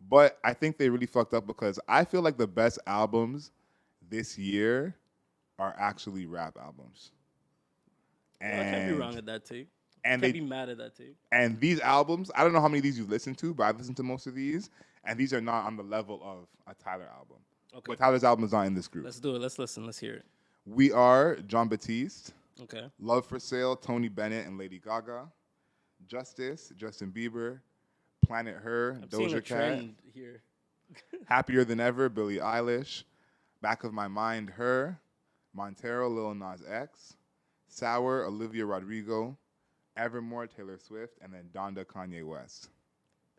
But I think they really fucked up because I feel like the best albums this year are actually rap albums. And I can't be wrong at that take. And can't be mad at that take. And these albums, I don't know how many of these you've listened to, but I've listened to most of these, and these are not on the level of a Tyler album. Okay. But Tyler's album is not in this group. Let's do it. Let's listen. Let's hear it. We Are, John Batiste. Okay. Love for Sale, Tony Bennett and Lady Gaga. Justice, Justin Bieber. Planet Her, I'm Doja seeing a Cat. trend here. Happier Than Ever, Billie Eilish. Back of My Mind, Her. Montero, Lil Nas X. Sour, Olivia Rodrigo. Evermore, Taylor Swift. And then Donda, Kanye West.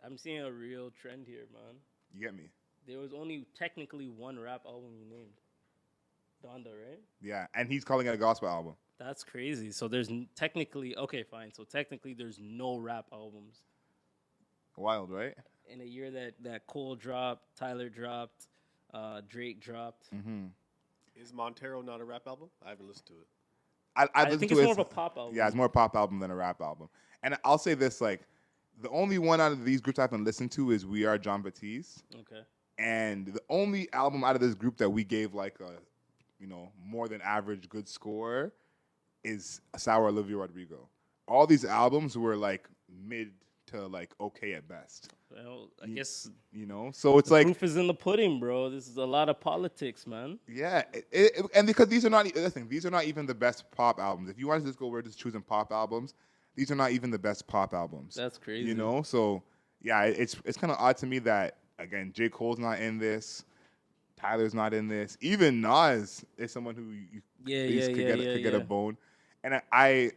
I'm seeing a real trend here, man. You get me? There was only technically one rap album you named. Donda, right? Yeah, and he's calling it a gospel album. That's crazy. So there's technically, okay, fine. So technically there's no rap albums. Wild, right? In a year that Cole dropped, Tyler dropped, Drake dropped. Mm-hmm. Is Montero not a rap album? I haven't listened to it. I think it's more of a pop album. Yeah, it's more a pop album than a rap album. And I'll say this, like, the only one out of these groups I haven't listened to is We Are, John Batiste. Okay. And the only album out of this group that we gave, like, a, more than average good score is Sour, Olivia Rodrigo. All these albums were, like, mid to, like, okay at best. Well, I guess... So it's like... proof is in the pudding, bro. This is a lot of politics, man. Yeah, and because these are not... Listen, these are not even the best pop albums. If you want to just go, we're just choosing pop albums, these are not even the best pop albums. That's crazy. So, yeah, it's kind of odd to me that, again, J. Cole's not in this. Tyler's not in this. Even Nas is someone who could get a bone. And I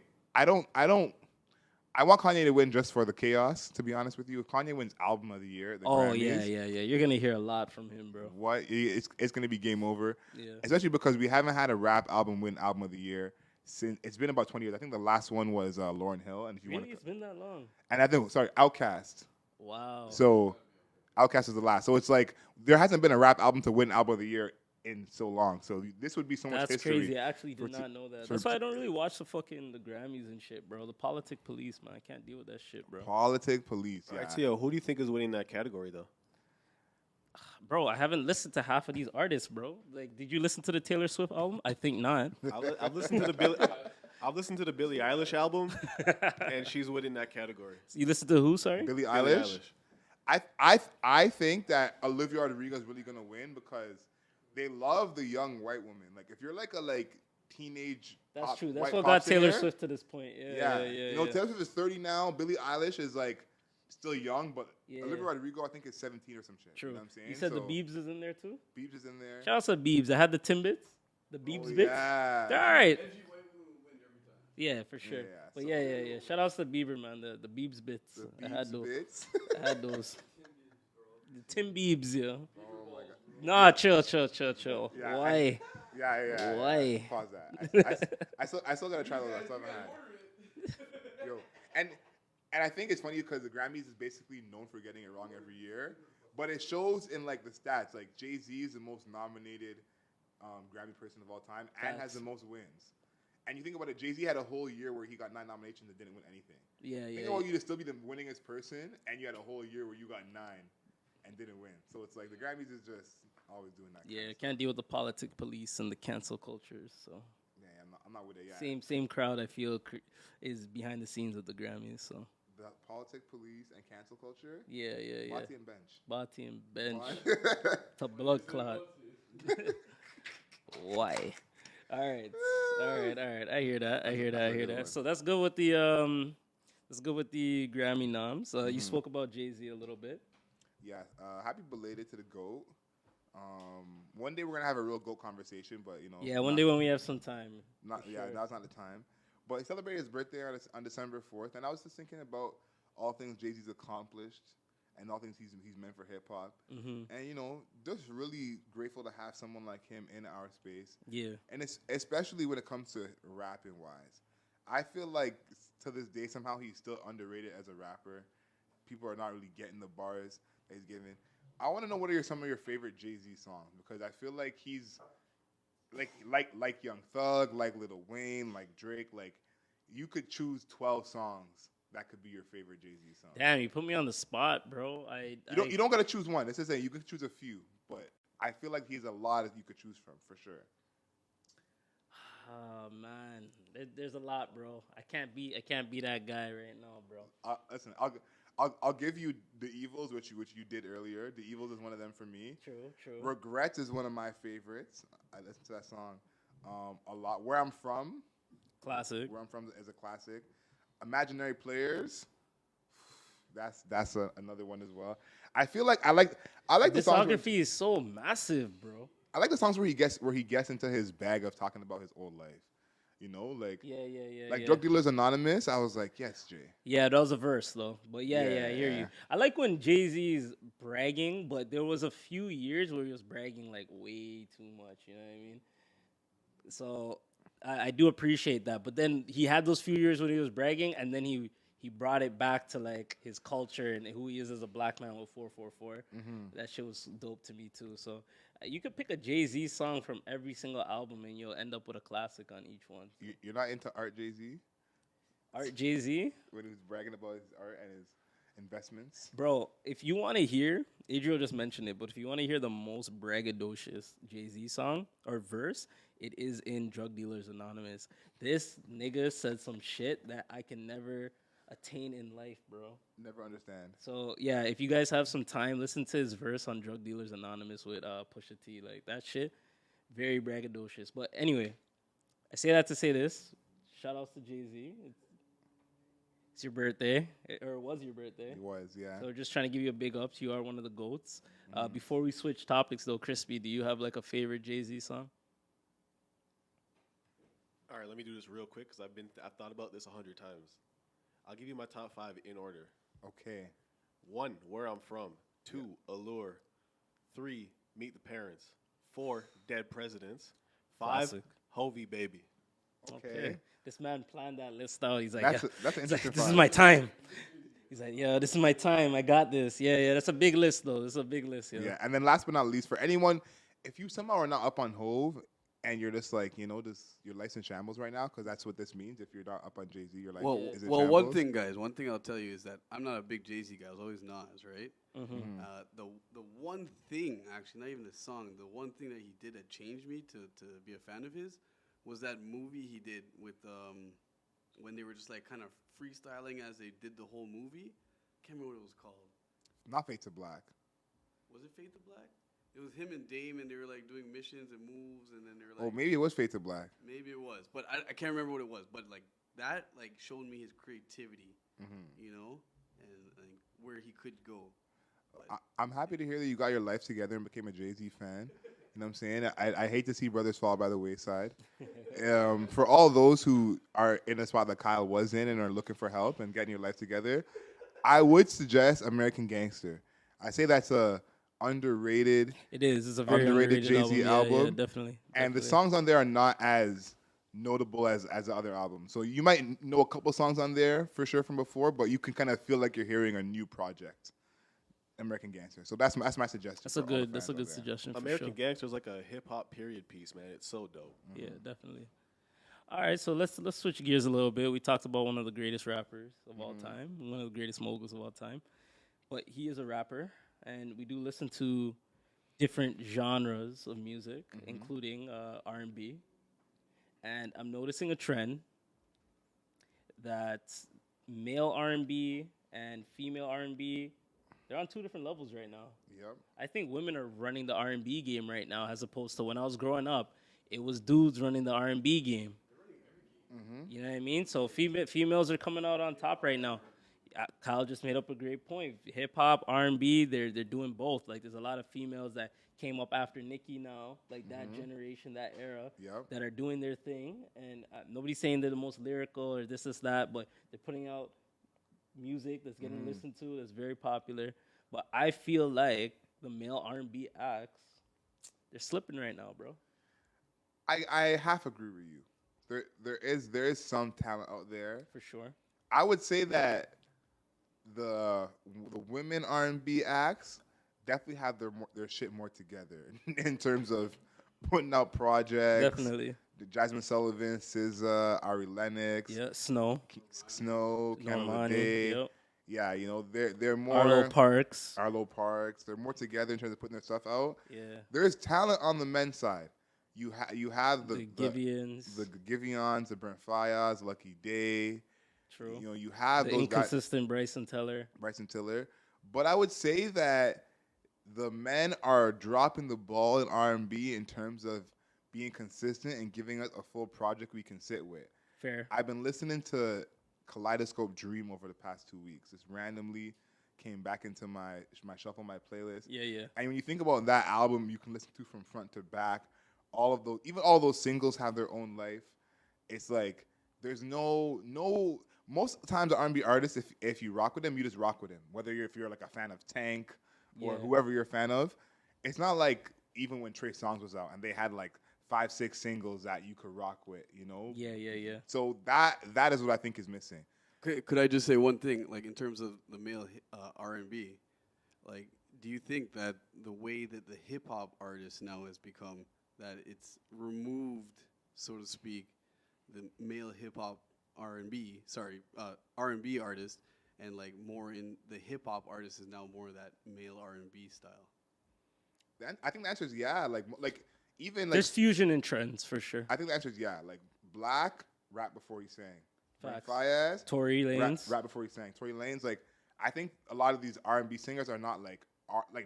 want Kanye to win just for the chaos, to be honest with you. If Kanye wins Album of the Year, the Grammys, yeah. You're going to hear a lot from him, bro. What? It's going to be game over. Yeah. Especially because we haven't had a rap album win Album of the Year since, it's been about 20 years. I think the last one was Lauryn Hill. And if you really? It's been that long? And I think, Outkast. Wow. So, Outkast is the last. So it's like, there hasn't been a rap album to win Album of the Year in so long. So this would be so much history. That's crazy. I actually did not know that. That's why I don't really watch the Grammys and shit, bro. The Politic Police, man. I can't deal with that shit, bro. Politic Police, yeah. Actually, who do you think is winning that category, though? Bro, I haven't listened to half of these artists, bro. Like, did you listen to the Taylor Swift album? I think not. I've listened to the Billie Eilish album, and she's winning that category. You listened to who, sorry? Billie Eilish. I think that Olivia Rodrigo is really gonna win because they love the young white woman. Like, if you're like a teenage, that's true. That's what got Taylor Swift to this point. Yeah. Taylor Swift is 30 now. Billie Eilish is like still young, but Olivia Rodrigo I think is 17 or some shit. True. You know what I'm saying? You said the Biebs is in there too. Biebs is in there. Shout out to Biebs. I had the Timbits, the Biebs bits. Yeah. They're all right. Yeah, for sure. But yeah. Shout out to Bieber, man. The Biebs bits. I had those. The Tim Biebs, yeah. Oh my God. Nah, chill. Yeah, Why? Why? Pause that. I still gotta try those. I still haven't had. Yo, and I think it's funny because the Grammys is basically known for getting it wrong every year, but it shows in like the stats. Like Jay-Z is the most nominated Grammy person of all time and has the most wins. And you think about it, Jay-Z had a whole year where he got 9 nominations and didn't win anything. Think about you to still be the winningest person, and you had a whole year where you got 9 and didn't win. So it's like the Grammys is just always doing that. Yeah, can't deal with the Politic Police and the cancel culture. So yeah, I'm not with it. Yeah, same crowd I feel is behind the scenes of the Grammys. So the Politic Police and cancel culture. Yeah. Bati and Bench. It's a blood clot. Why? All right. I hear that. So that's good with the Grammy noms. You spoke about Jay-Z a little bit. Yeah. Happy belated to the GOAT. One day we're gonna have a real GOAT conversation, but Yeah, one day when we have some time. Now's not the time. But he celebrated his birthday on December 4th, and I was just thinking about all things Jay-Z's accomplished and all things he's meant for hip hop. Mm-hmm. And just really grateful to have someone like him in our space. Yeah. And it's especially when it comes to rapping wise. I feel like to this day somehow he's still underrated as a rapper. People are not really getting the bars that he's giving. I want to know what are some of your favorite Jay-Z songs, because I feel like he's like Young Thug, like Lil Wayne, like Drake, like you could choose 12 songs that could be your favorite Jay-Z song. Damn, you put me on the spot, bro. You don't gotta choose one. This is saying you could choose a few, but I feel like he's a lot that you could choose from for sure. Oh man, there's a lot, bro. I can't be that guy right now, bro. Listen, I'll give you The Evils, which you did earlier. The Evils is one of them for me. True. Regrets is one of my favorites. I listen to that song a lot. Where I'm From. Classic. Where I'm From is a classic. Imaginary Players. That's another one as well. I feel like I like the songs. Discography is so massive, bro. I like the songs where he gets into his bag of talking about his old life. Like Yeah. Drug Dealers Anonymous. I was like, yes, Jay. Yeah, that was a verse though. But yeah, I hear Yeah. you. I like when Jay-Z's bragging, but there was a few years where he was bragging like way too much. You know what I mean? So I do appreciate that. But then he had those few years when he was bragging, and then he brought it back to like his culture and who he is as a black man with 444. That shit was dope to me too. So you could pick a Jay-Z song from every single album and you'll end up with a classic on each one. You're not into Art Jay-Z? Art Jay-Z? When he was bragging about his art and his investments? Bro, if you want to hear, Adriel just mentioned it, but if you want to hear the most braggadocious Jay-Z song or verse, it is in Drug Dealers Anonymous. This nigga said some shit that I can never attain in life, bro. Never understand. So yeah, if you guys have some time, listen to his verse on Drug Dealers Anonymous with Pusha T. Like that shit, very braggadocious. But anyway, I say that to say this. Shout outs to Jay-Z. It's your birthday, or it was your birthday. It was, yeah. So just trying to give you a big ups. You are one of the GOATs. Before we switch topics though, Crispy, do you have like a favorite Jay-Z song? All right, let me do this real quick because I've thought about this 100 times. I'll give you my top 5 in order. Okay. 1, Where I'm From. 2, Allure. 3, Meet the Parents. 4, Dead Presidents. 5, Classic. Hovey Baby. Okay. This man planned that list out. He's like, That's yeah. an interesting This is five. my time. He's like, yeah, this is my time. I got this. Yeah. That's a big list, though. This is a big list. Yeah, and then last but not least, for anyone, if you somehow are not up on Hove and you're just like, your life's in shambles right now, because that's what this means. If you're not up on Jay-Z, your life is in shambles. One thing, guys, I'll tell you is that I'm not a big Jay-Z guy. I was always Nas, right? The one thing, actually, not even the song, the one thing that he did that changed me to be a fan of his was that movie he did with when they were just like kind of freestyling as they did the whole movie. Can't remember what it was called. Not Fade to Black. Was it Fade to Black? It was him and Dame, and they were like doing missions and moves, and then they were Oh, like, maybe it was Fade to Black. maybe it was, but I can't remember what it was. But like that, like showed me his creativity, and like where he could go. I'm happy to hear that you got your life together and became a Jay-Z fan. You know what I'm saying? I hate to see brothers fall by the wayside. For all those who are in a spot that Kyle was in and are looking for help and getting your life together, I would suggest American Gangster. I say that's a underrated. It is. It's a very underrated Jay-Z album. Yeah, definitely. And the songs on there are not as notable as the other albums. So you might know a couple songs on there for sure from before, but you can kind of feel like you're hearing a new project. American Gangster. So that's my suggestion. That's a good suggestion. American Gangster is like a hip hop period piece, man. It's so dope. Yeah, definitely. All right, so let's switch gears a little bit. We talked about one of the greatest rappers of all time, one of the greatest moguls of all time. But he is a rapper, and we do listen to different genres of music, including R&B. And I'm noticing a trend that male R&B and female R&B, they're on 2 different levels right now. Yep. I think women are running the R&B game right now, as opposed to when I was growing up, it was dudes running the R&B game. You know what I mean? So females are coming out on top right now. Kyle just made up a great point. Hip hop, R&B, they're doing both. Like there's a lot of females that came up after Nicki now, like that generation, that era, that are doing their thing. And nobody's saying they're the most lyrical or this, that, but they're putting out music that's getting listened to, that's very popular. But I feel like the male R&B acts, they're slipping right now, bro. I half agree with you. There is some talent out there For sure. I would say that the women R&B acts definitely have their shit more together in terms of putting out projects. Definitely. The Jasmine Sullivan, SZA, Ari Lennox, Snow, Canada Day. Yep. Yeah, you know they're more Arlo Parks. They're more together in terms of putting their stuff out. Yeah. There's talent on the men's side. You have the Givians, the Givians, the Brent Fayaz, Lucky Day. True. You know, you have the those inconsistent Bryson Tiller. But I would say that the men are dropping the ball in R&B in terms of being consistent and giving us a full project we can sit with. Fair. I've been listening to Kaleidoscope Dream over the past 2 weeks. Just randomly came back into my shuffle, my playlist. Yeah. And when you think about that album, you can listen to from front to back. All those singles have their own life. It's like there's no most times the R&B artists, if you rock with them, you just rock with them. Whether if you're like a fan of Tank or whoever you're a fan of, it's not like even when Trey Songz was out and they had like 5-6 singles that you could rock with, you know? Yeah. So that is what I think is missing. Could I just say one thing, like in terms of the male R&B, like do you think that the way that the hip hop artist now has become, that it's removed, so to speak, the male hip hop R&B artist, and like more in the hip hop artist is now more that male R&B style? I think the answer is yeah. Like even like there's fusion and trends for sure. I think the answer is yeah. Like Black rap before he sang. Facts. Fayaz, Tory Lanez rap before he sang. Tory Lanez, like I think a lot of these R&B singers are not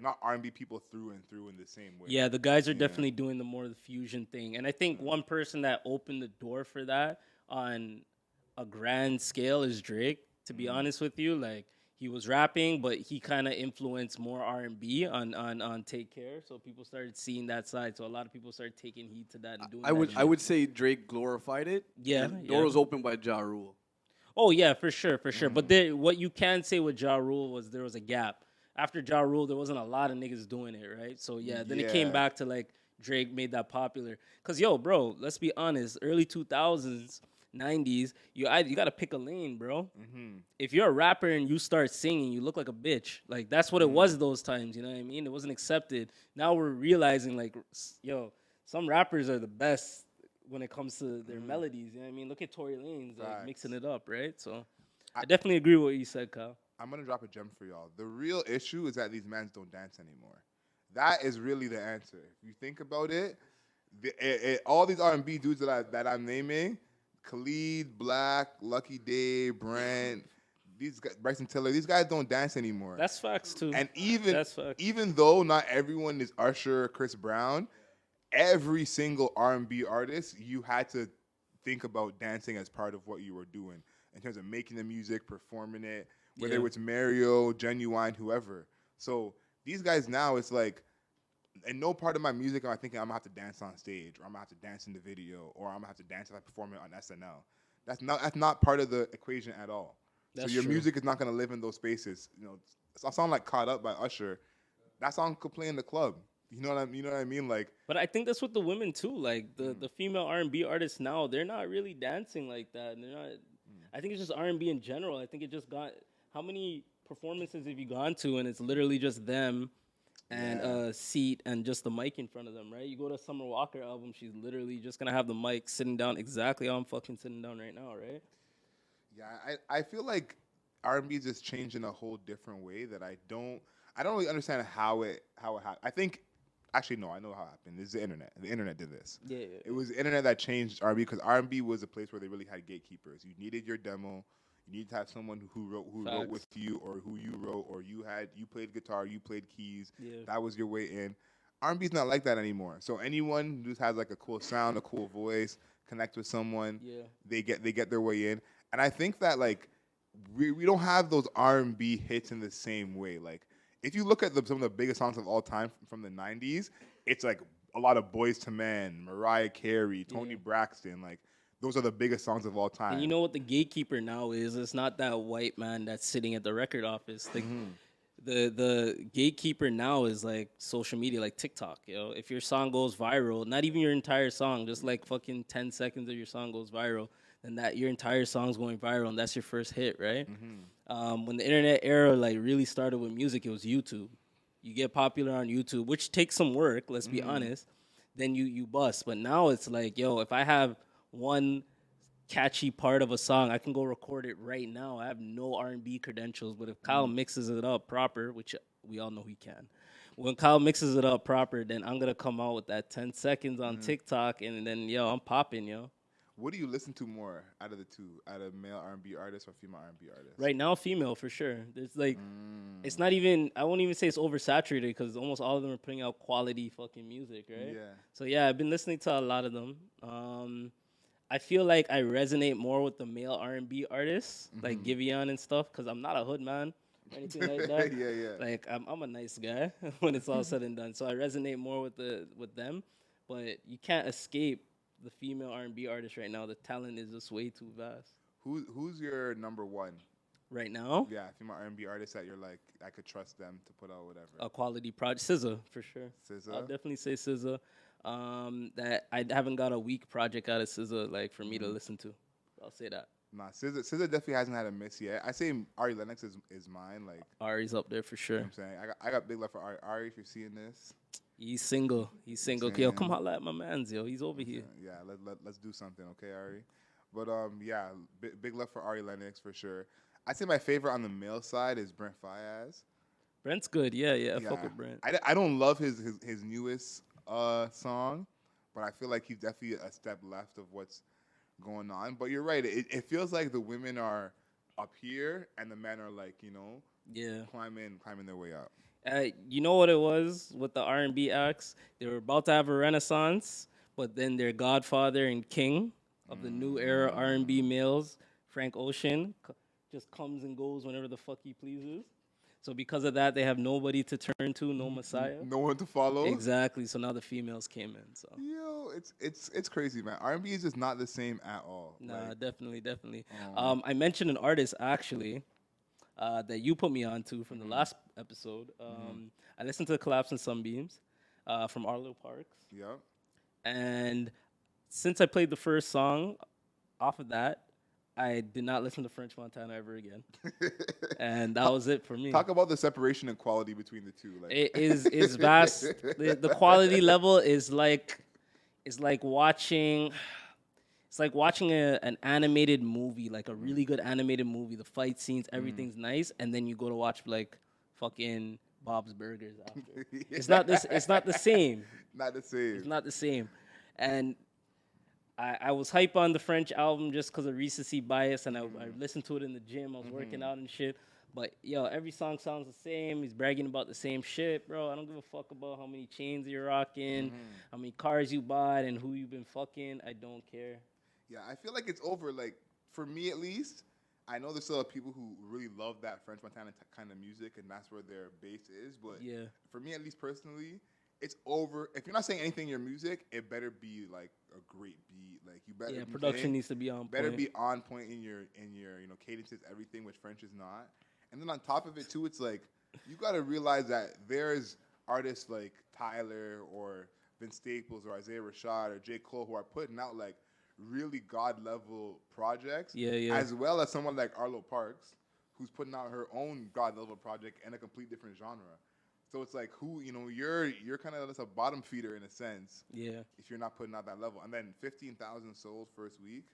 not R&B people through and through in the same way. Yeah, the guys are definitely doing the more the fusion thing. And I think one person that opened the door for that on a grand scale is Drake, to be honest with you. Like he was rapping, but he kind of influenced more R&B on Take Care. So people started seeing that side. So a lot of people started taking heed to that and doing I would say Drake glorified it. Yeah. Door was opened by Ja Rule. Oh yeah, for sure. But what you can say with Ja Rule was there was a gap. After Ja Rule, there wasn't a lot of niggas doing it, right? So then it came back to like Drake made that popular. Cause bro, let's be honest, early 2000s, 90s, you gotta pick a lane, bro. If you're a rapper and you start singing, you look like a bitch. Like that's what it was those times. You know what I mean? It wasn't accepted. Now we're realizing like, some rappers are the best when it comes to their melodies. You know what I mean? Look at Tory Lanez, like mixing it up, right? So I definitely agree with what you said, Kyle. I'm gonna drop a gem for y'all. The real issue is that these men don't dance anymore. That is really the answer. If you think about it, all these R&B dudes that I'm naming, Khalid, Black, Lucky Day, Brent, these guys, Bryson Tiller, these guys don't dance anymore. That's facts too. And even though not everyone is Usher, Chris Brown, every single R&B artist, you had to think about dancing as part of what you were doing in terms of making the music, performing it, whether it's Mario, Genuine, whoever. So these guys now, it's like, in no part of my music am I thinking I'm gonna have to dance on stage, or I'm gonna have to dance in the video, or I'm gonna have to dance if I perform it on SNL. That's not part of the equation at all. So your music is not gonna live in those spaces. You know, a song like "Caught Up" by Usher, that song could play in the club. You know what I mean? Like, but I think that's with the women too. Like the female R&B artists now, they're not really dancing like that. And they're not. I think it's just R&B in general. I think it just got. How many performances have you gone to, and it's literally just them and a seat and just the mic in front of them, right? You go to a Summer Walker album, she's literally just gonna have the mic sitting down exactly how I'm fucking sitting down right now, right? Yeah, I feel like R&B is just changed in a whole different way that I don't really understand how it happened. I think, actually no, I know how it happened. It's the internet. The internet did this. Yeah. It was the internet that changed R&B, because R&B was a place where they really had gatekeepers. You needed your demo. You need to have someone who wrote with you, or who you wrote, or you played guitar, you played keys. Yeah. That was your way in. R&B's not like that anymore. So anyone who just has like a cool sound, a cool voice, connect with someone, they get their way in. And I think that like we don't have those R&B hits in the same way. Like if you look at some of the biggest songs of all time from the '90s, it's like a lot of Boys to Men, Mariah Carey, Tony Braxton. Like those are the biggest songs of all time. And you know what the gatekeeper now is? It's not that white man that's sitting at the record office. The gatekeeper now is like social media, like TikTok. If your song goes viral, not even your entire song, just like fucking 10 seconds of your song goes viral, then that your entire song's going viral, and that's your first hit, right? When the internet era like really started with music, it was YouTube. You get popular on YouTube, which takes some work. Let's be honest. Then you bust. But now it's like, if I have one catchy part of a song, I can go record it right now. I have no R&B credentials, but if Kyle mixes it up proper, which we all know he can, when Kyle mixes it up proper, then I'm gonna come out with that 10 seconds on TikTok, and then I'm popping. What do you listen to more out of the two, out of male R&B artists or female R&B artists? Right now, female for sure. There's like, it's not even. I won't even say it's oversaturated because almost all of them are putting out quality fucking music, right? Yeah. So yeah, I've been listening to a lot of them. I feel like I resonate more with the male R&B artists, like Giveon and stuff, because I'm not a hood man or anything like that. Yeah. Like I'm a nice guy when it's all said and done. So I resonate more with them, but you can't escape the female R&B artists right now. The talent is just way too vast. Who's your number one? Right now? Yeah, female R&B artist that you're like, I could trust them to put out whatever. A quality project. SZA, for sure. SZA? I'll definitely say SZA. That I haven't got a weak project out of SZA, like, for me to listen to. I'll say that. Nah, SZA definitely hasn't had a miss yet. I say Ari Lennox is mine. Like Ari's up there for sure. You know what I'm saying? I got big love for Ari. Ari, if you're seeing this. He's single. Yo, come holla at my mans, yo. He's over here. Yeah, let's do something, okay, Ari? But yeah, big love for Ari Lennox for sure. I'd say my favorite on the male side is Brent Faiyaz. Brent's good. Yeah. Fuck with Brent. I don't love his newest song, but I feel like he's definitely a step left of what's going on. But you're right. It feels like the women are up here and the men are like, climbing their way up. You know what it was with the R&B acts? They were about to have a renaissance, but then their godfather and king of the new era R&B males, Frank Ocean, just comes and goes whenever the fuck he pleases. So because of that, they have nobody to turn to, no messiah. No one to follow. Exactly. So now the females came in. So it's crazy, man. R&B is just not the same at all. Nah, definitely. I mentioned an artist actually that you put me on to from the last episode. I listened to the Collapse and Sunbeams from Arlo Parks. Yep. And since I played the first song off of that, I did not listen to French Montana ever again. And that was it for me. Talk about the separation in quality between the two. Like. It is vast. The quality level is like watching an animated movie, like a really good animated movie. The fight scenes, everything's nice, and then you go to watch like fucking Bob's Burgers after. It's not the same. Not the same. It's not the same. And I was hype on the French album just because of recency bias, and I listened to it in the gym. I was working out and shit. But, every song sounds the same. He's bragging about the same shit, bro. I don't give a fuck about how many chains you're rocking, how many cars you bought, and who you've been fucking. I don't care. Yeah, I feel like it's over. Like, for me at least, I know there's still people who really love that French Montana kind of music, and that's where their base is. But for me, at least personally, it's over. If you're not saying anything in your music, it better be like a great beat. Like you better. Production needs to be on point. Better be on point in your cadences, everything, which French is not. And then on top of it too, it's like you got to realize that there's artists like Tyler or Vince Staples or Isaiah Rashad or J. Cole who are putting out like really god level projects. As well as someone like Arlo Parks, who's putting out her own god level project in a complete different genre. So it's like you're kind of just a bottom feeder in a sense. Yeah. If you're not putting out that level, and then 15,000 sold first week,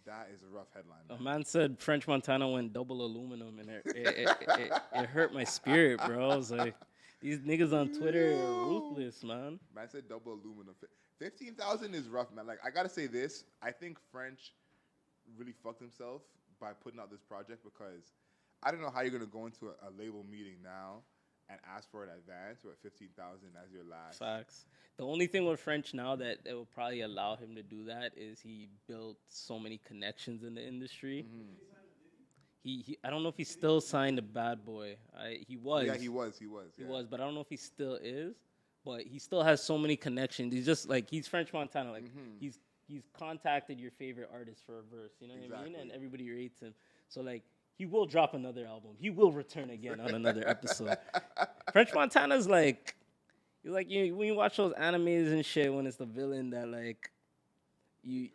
that is a rough headline. Man. A man said French Montana went double aluminum, and it hurt my spirit, bro. I was like, these niggas on Twitter are ruthless, man. Man said double aluminum. 15,000 is rough, man. Like I gotta say this, I think French really fucked himself by putting out this project because I don't know how you're gonna go into a label meeting now and ask for an advance or 15,000 as your last. Facts. The only thing with French now that will probably allow him to do that is he built so many connections in the industry. I don't know if he's still signed to Bad Boy. He was. Yeah, he was. He was, but I don't know if he still is. But he still has so many connections. He's just like he's French Montana. Like he's contacted your favorite artist for a verse. You know what I mean? And everybody rates him. So like he will drop another album. He will return again on another episode. French Montana's like when you watch those animes and shit when it's the villain that like you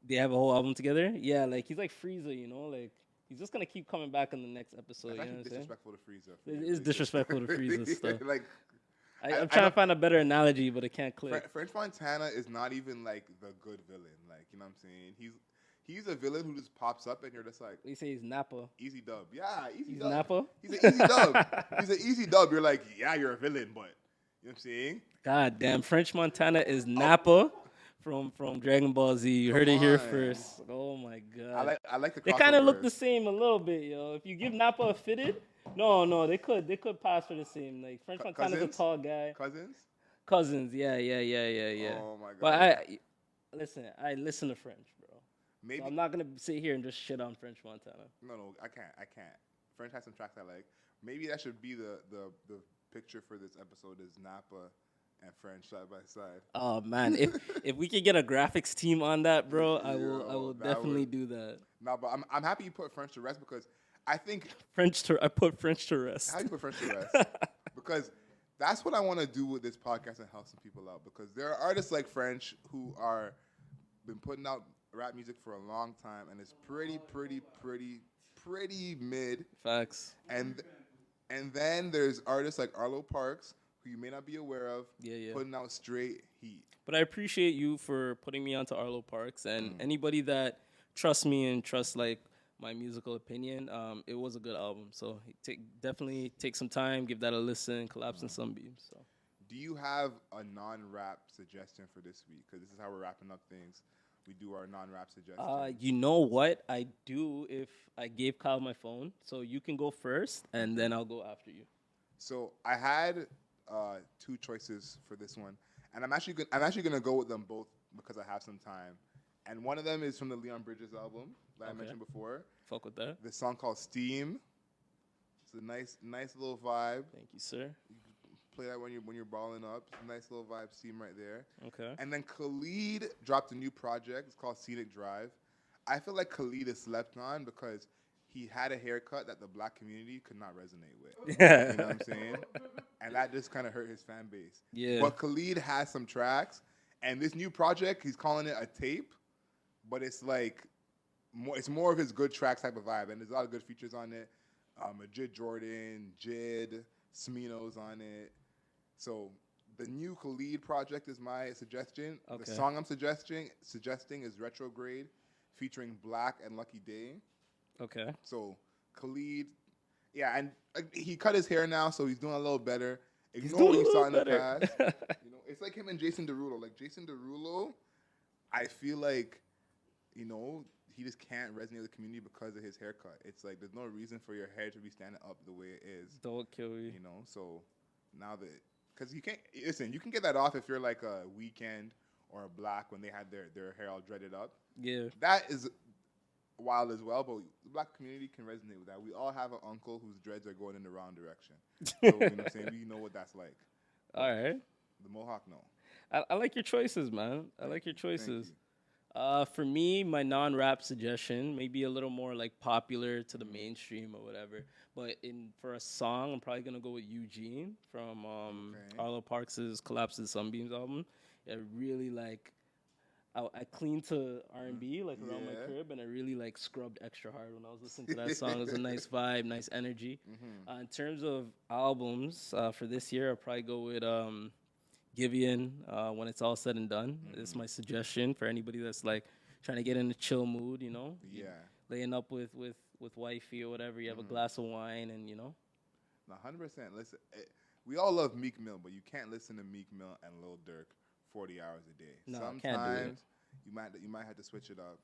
they have a whole album together. Yeah, like he's like Frieza, you know, like. He's just gonna keep coming back in the next episode. That's you know what I'm saying? disrespectful to Frieza. It is disrespectful to Frieza stuff. Like, I'm trying to find a better analogy, but it can't click. French Montana is not even like the good villain. Like, you know what I'm saying? He's a villain who just pops up and you're just like. You say he's Nappa. Easy dub. Yeah, easy he's dub. Nappa? He's an easy dub. He's an easy dub. You're like, yeah, you're a villain, but you know what I'm saying? God damn, French Montana is Nappa. From Dragon Ball Z, you heard it here first. Oh my god! I like the. They kind of look the same a little bit, yo. If you give Nappa a fitted, no, they could pass for the same. Like French Montana's a tall guy. Cousins, yeah. Oh my god! But I listen to French, bro. Maybe so I'm not gonna sit here and just shit on French Montana. No, I can't. French has some tracks I like. Maybe that should be the picture for this episode is Nappa and French side by side. Oh man, if we could get a graphics team on that, bro, I will definitely do that. No, but I'm happy you put French to rest because I think I put French to rest. How do you put French to rest? Because that's what I want to do with this podcast and help some people out. Because there are artists like French who are been putting out rap music for a long time, and it's pretty mid. Facts. And then there's artists like Arlo Parks, who you may not be aware of, putting out straight heat. But I appreciate you for putting me onto Arlo Parks, and anybody that trusts me and trusts like my musical opinion, it was a good album. So definitely take some time, give that a listen, Collapse in Sunbeams. So, do you have a non-rap suggestion for this week? Because this is how we're wrapping up things. We do our non-rap suggestions. You know what? I do if I gave Kyle my phone. So you can go first, and then I'll go after you. So I had two choices for this one, and I'm actually gonna go with them both because I have some time. And one of them is from the Leon Bridges album that I mentioned before. Fuck with that. The song called Steam. It's a nice little vibe. Thank you, sir. You can play that when you're balling up. It's a nice little vibe, Steam right there. Okay. And then Khalid dropped a new project. It's called Scenic Drive. I feel like Khalid is slept on because he had a haircut that the black community could not resonate with. Yeah. You know what I'm saying? And that just kind of hurt his fan base. Yeah. But Khalid has some tracks, and this new project, he's calling it a tape, but it's like it's more of his good tracks type of vibe, and there's a lot of good features on it. Jid Jordan, Jid, Smino's on it. So the new Khalid project is my suggestion. Okay. The song I'm suggesting is Retrograde, featuring Black and Lucky Day. Okay. So Khalid, yeah, and he cut his hair now, so he's doing a little better. Ignore what you saw in the past. You know, it's like him and Jason Derulo. Like Jason Derulo, I feel like, you know, he just can't resonate with the community because of his haircut. It's like there's no reason for your hair to be standing up the way it is. Don't kill me. You know, so now that because you can't listen, you can get that off if you're like a Weekend or a Black when they had their hair all dreaded up. Yeah, that is wild as well, but the black community can resonate with that. We all have an uncle whose dreads are going in the wrong direction. So, you know what I'm saying? We know what that's like. All right. The Mohawk, no. I like your choices, man. I like your choices. For me, my non-rap suggestion, maybe a little more like popular to the mainstream or whatever. But for a song, I'm probably going to go with Eugene from Arlo Parks' Collapse in Sunbeams album. I really like... I cleaned to R&B like around my crib, and I really like scrubbed extra hard when I was listening to that song. It was a nice vibe, nice energy. In terms of albums for this year, I'll probably go with Giveon When It's All Said and Done. This is my suggestion for anybody that's like trying to get in a chill mood, you know? Laying up with wifey or whatever. You have a glass of wine and, you know? 100%. Listen, we all love Meek Mill, but you can't listen to Meek Mill and Lil Durk 40 hours a day. No, sometimes can't do it. you might have to switch it up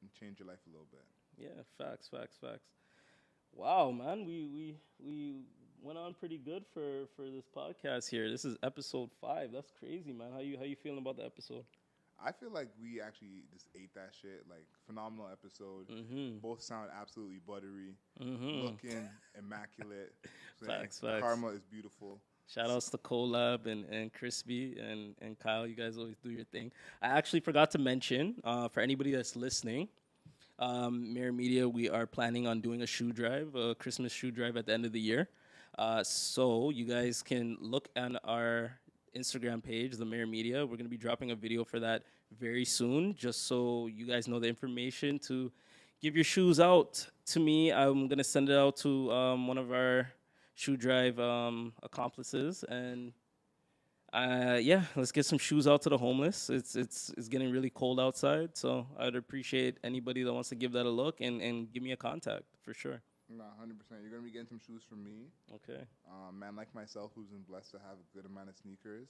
and change your life a little bit. Yeah, facts. Wow, man, we went on pretty good for this podcast here. This is episode 5. That's crazy, man. How you feeling about the episode? I feel like we actually just ate that shit. Like, phenomenal episode. Both sound absolutely buttery. Looking immaculate. Facts. Karma is beautiful. Shout outs to Collab and Crispy and Kyle. You guys always do your thing. I actually forgot to mention, for anybody that's listening, Mirror Media, we are planning on doing a shoe drive, a Christmas shoe drive at the end of the year. So you guys can look on our Instagram page, the Mirror Media. We're going to be dropping a video for that very soon, just so you guys know the information to give your shoes out to me. I'm going to send it out to one of our shoe drive accomplices, and let's get some shoes out to the homeless. It's getting really cold outside, so I'd appreciate anybody that wants to give that a look and give me a contact for sure. Nah, 100%. You're gonna be getting some shoes from me. Okay. Man like myself, who's been blessed to have a good amount of sneakers,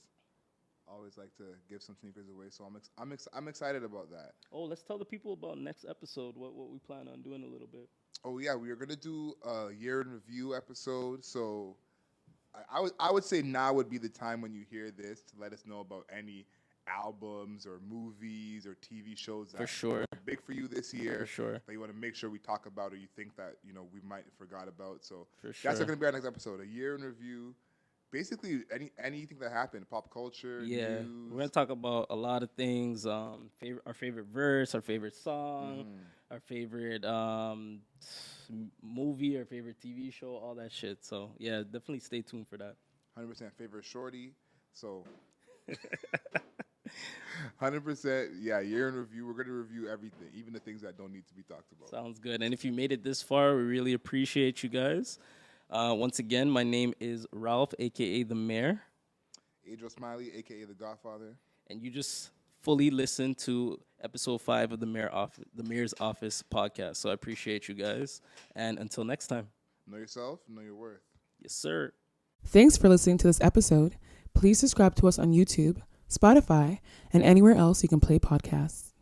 always like to give some sneakers away. So I'm excited about that. Oh, let's tell the people about next episode. What we plan on doing a little bit. Oh yeah, we are gonna do a year in review episode. So I would say now would be the time when you hear this to let us know about any albums or movies or TV shows that For sure. are big for you this year. For sure. That you want to make sure we talk about, or you think that we might have forgot about. So For sure. that's going to be our next episode. A year in review. Basically, anything that happened, pop culture. Yeah, news. we're gonna talk about a lot of things. Our favorite verse, our favorite song, our favorite movie, our favorite TV show, all that shit. So yeah, definitely stay tuned for that. 100% favorite shorty. So 100%. Yeah, year in review. We're gonna review everything, even the things that don't need to be talked about. Sounds good. And if you made it this far, we really appreciate you guys. Once again, my name is Ralph, aka the Mayor. Adriel Smiley, aka the Godfather. And you just fully listened to episode 5 of the Mayor's Office podcast. So I appreciate you guys. And until next time. Know yourself, know your worth. Yes, sir. Thanks for listening to this episode. Please subscribe to us on YouTube, Spotify, and anywhere else you can play podcasts.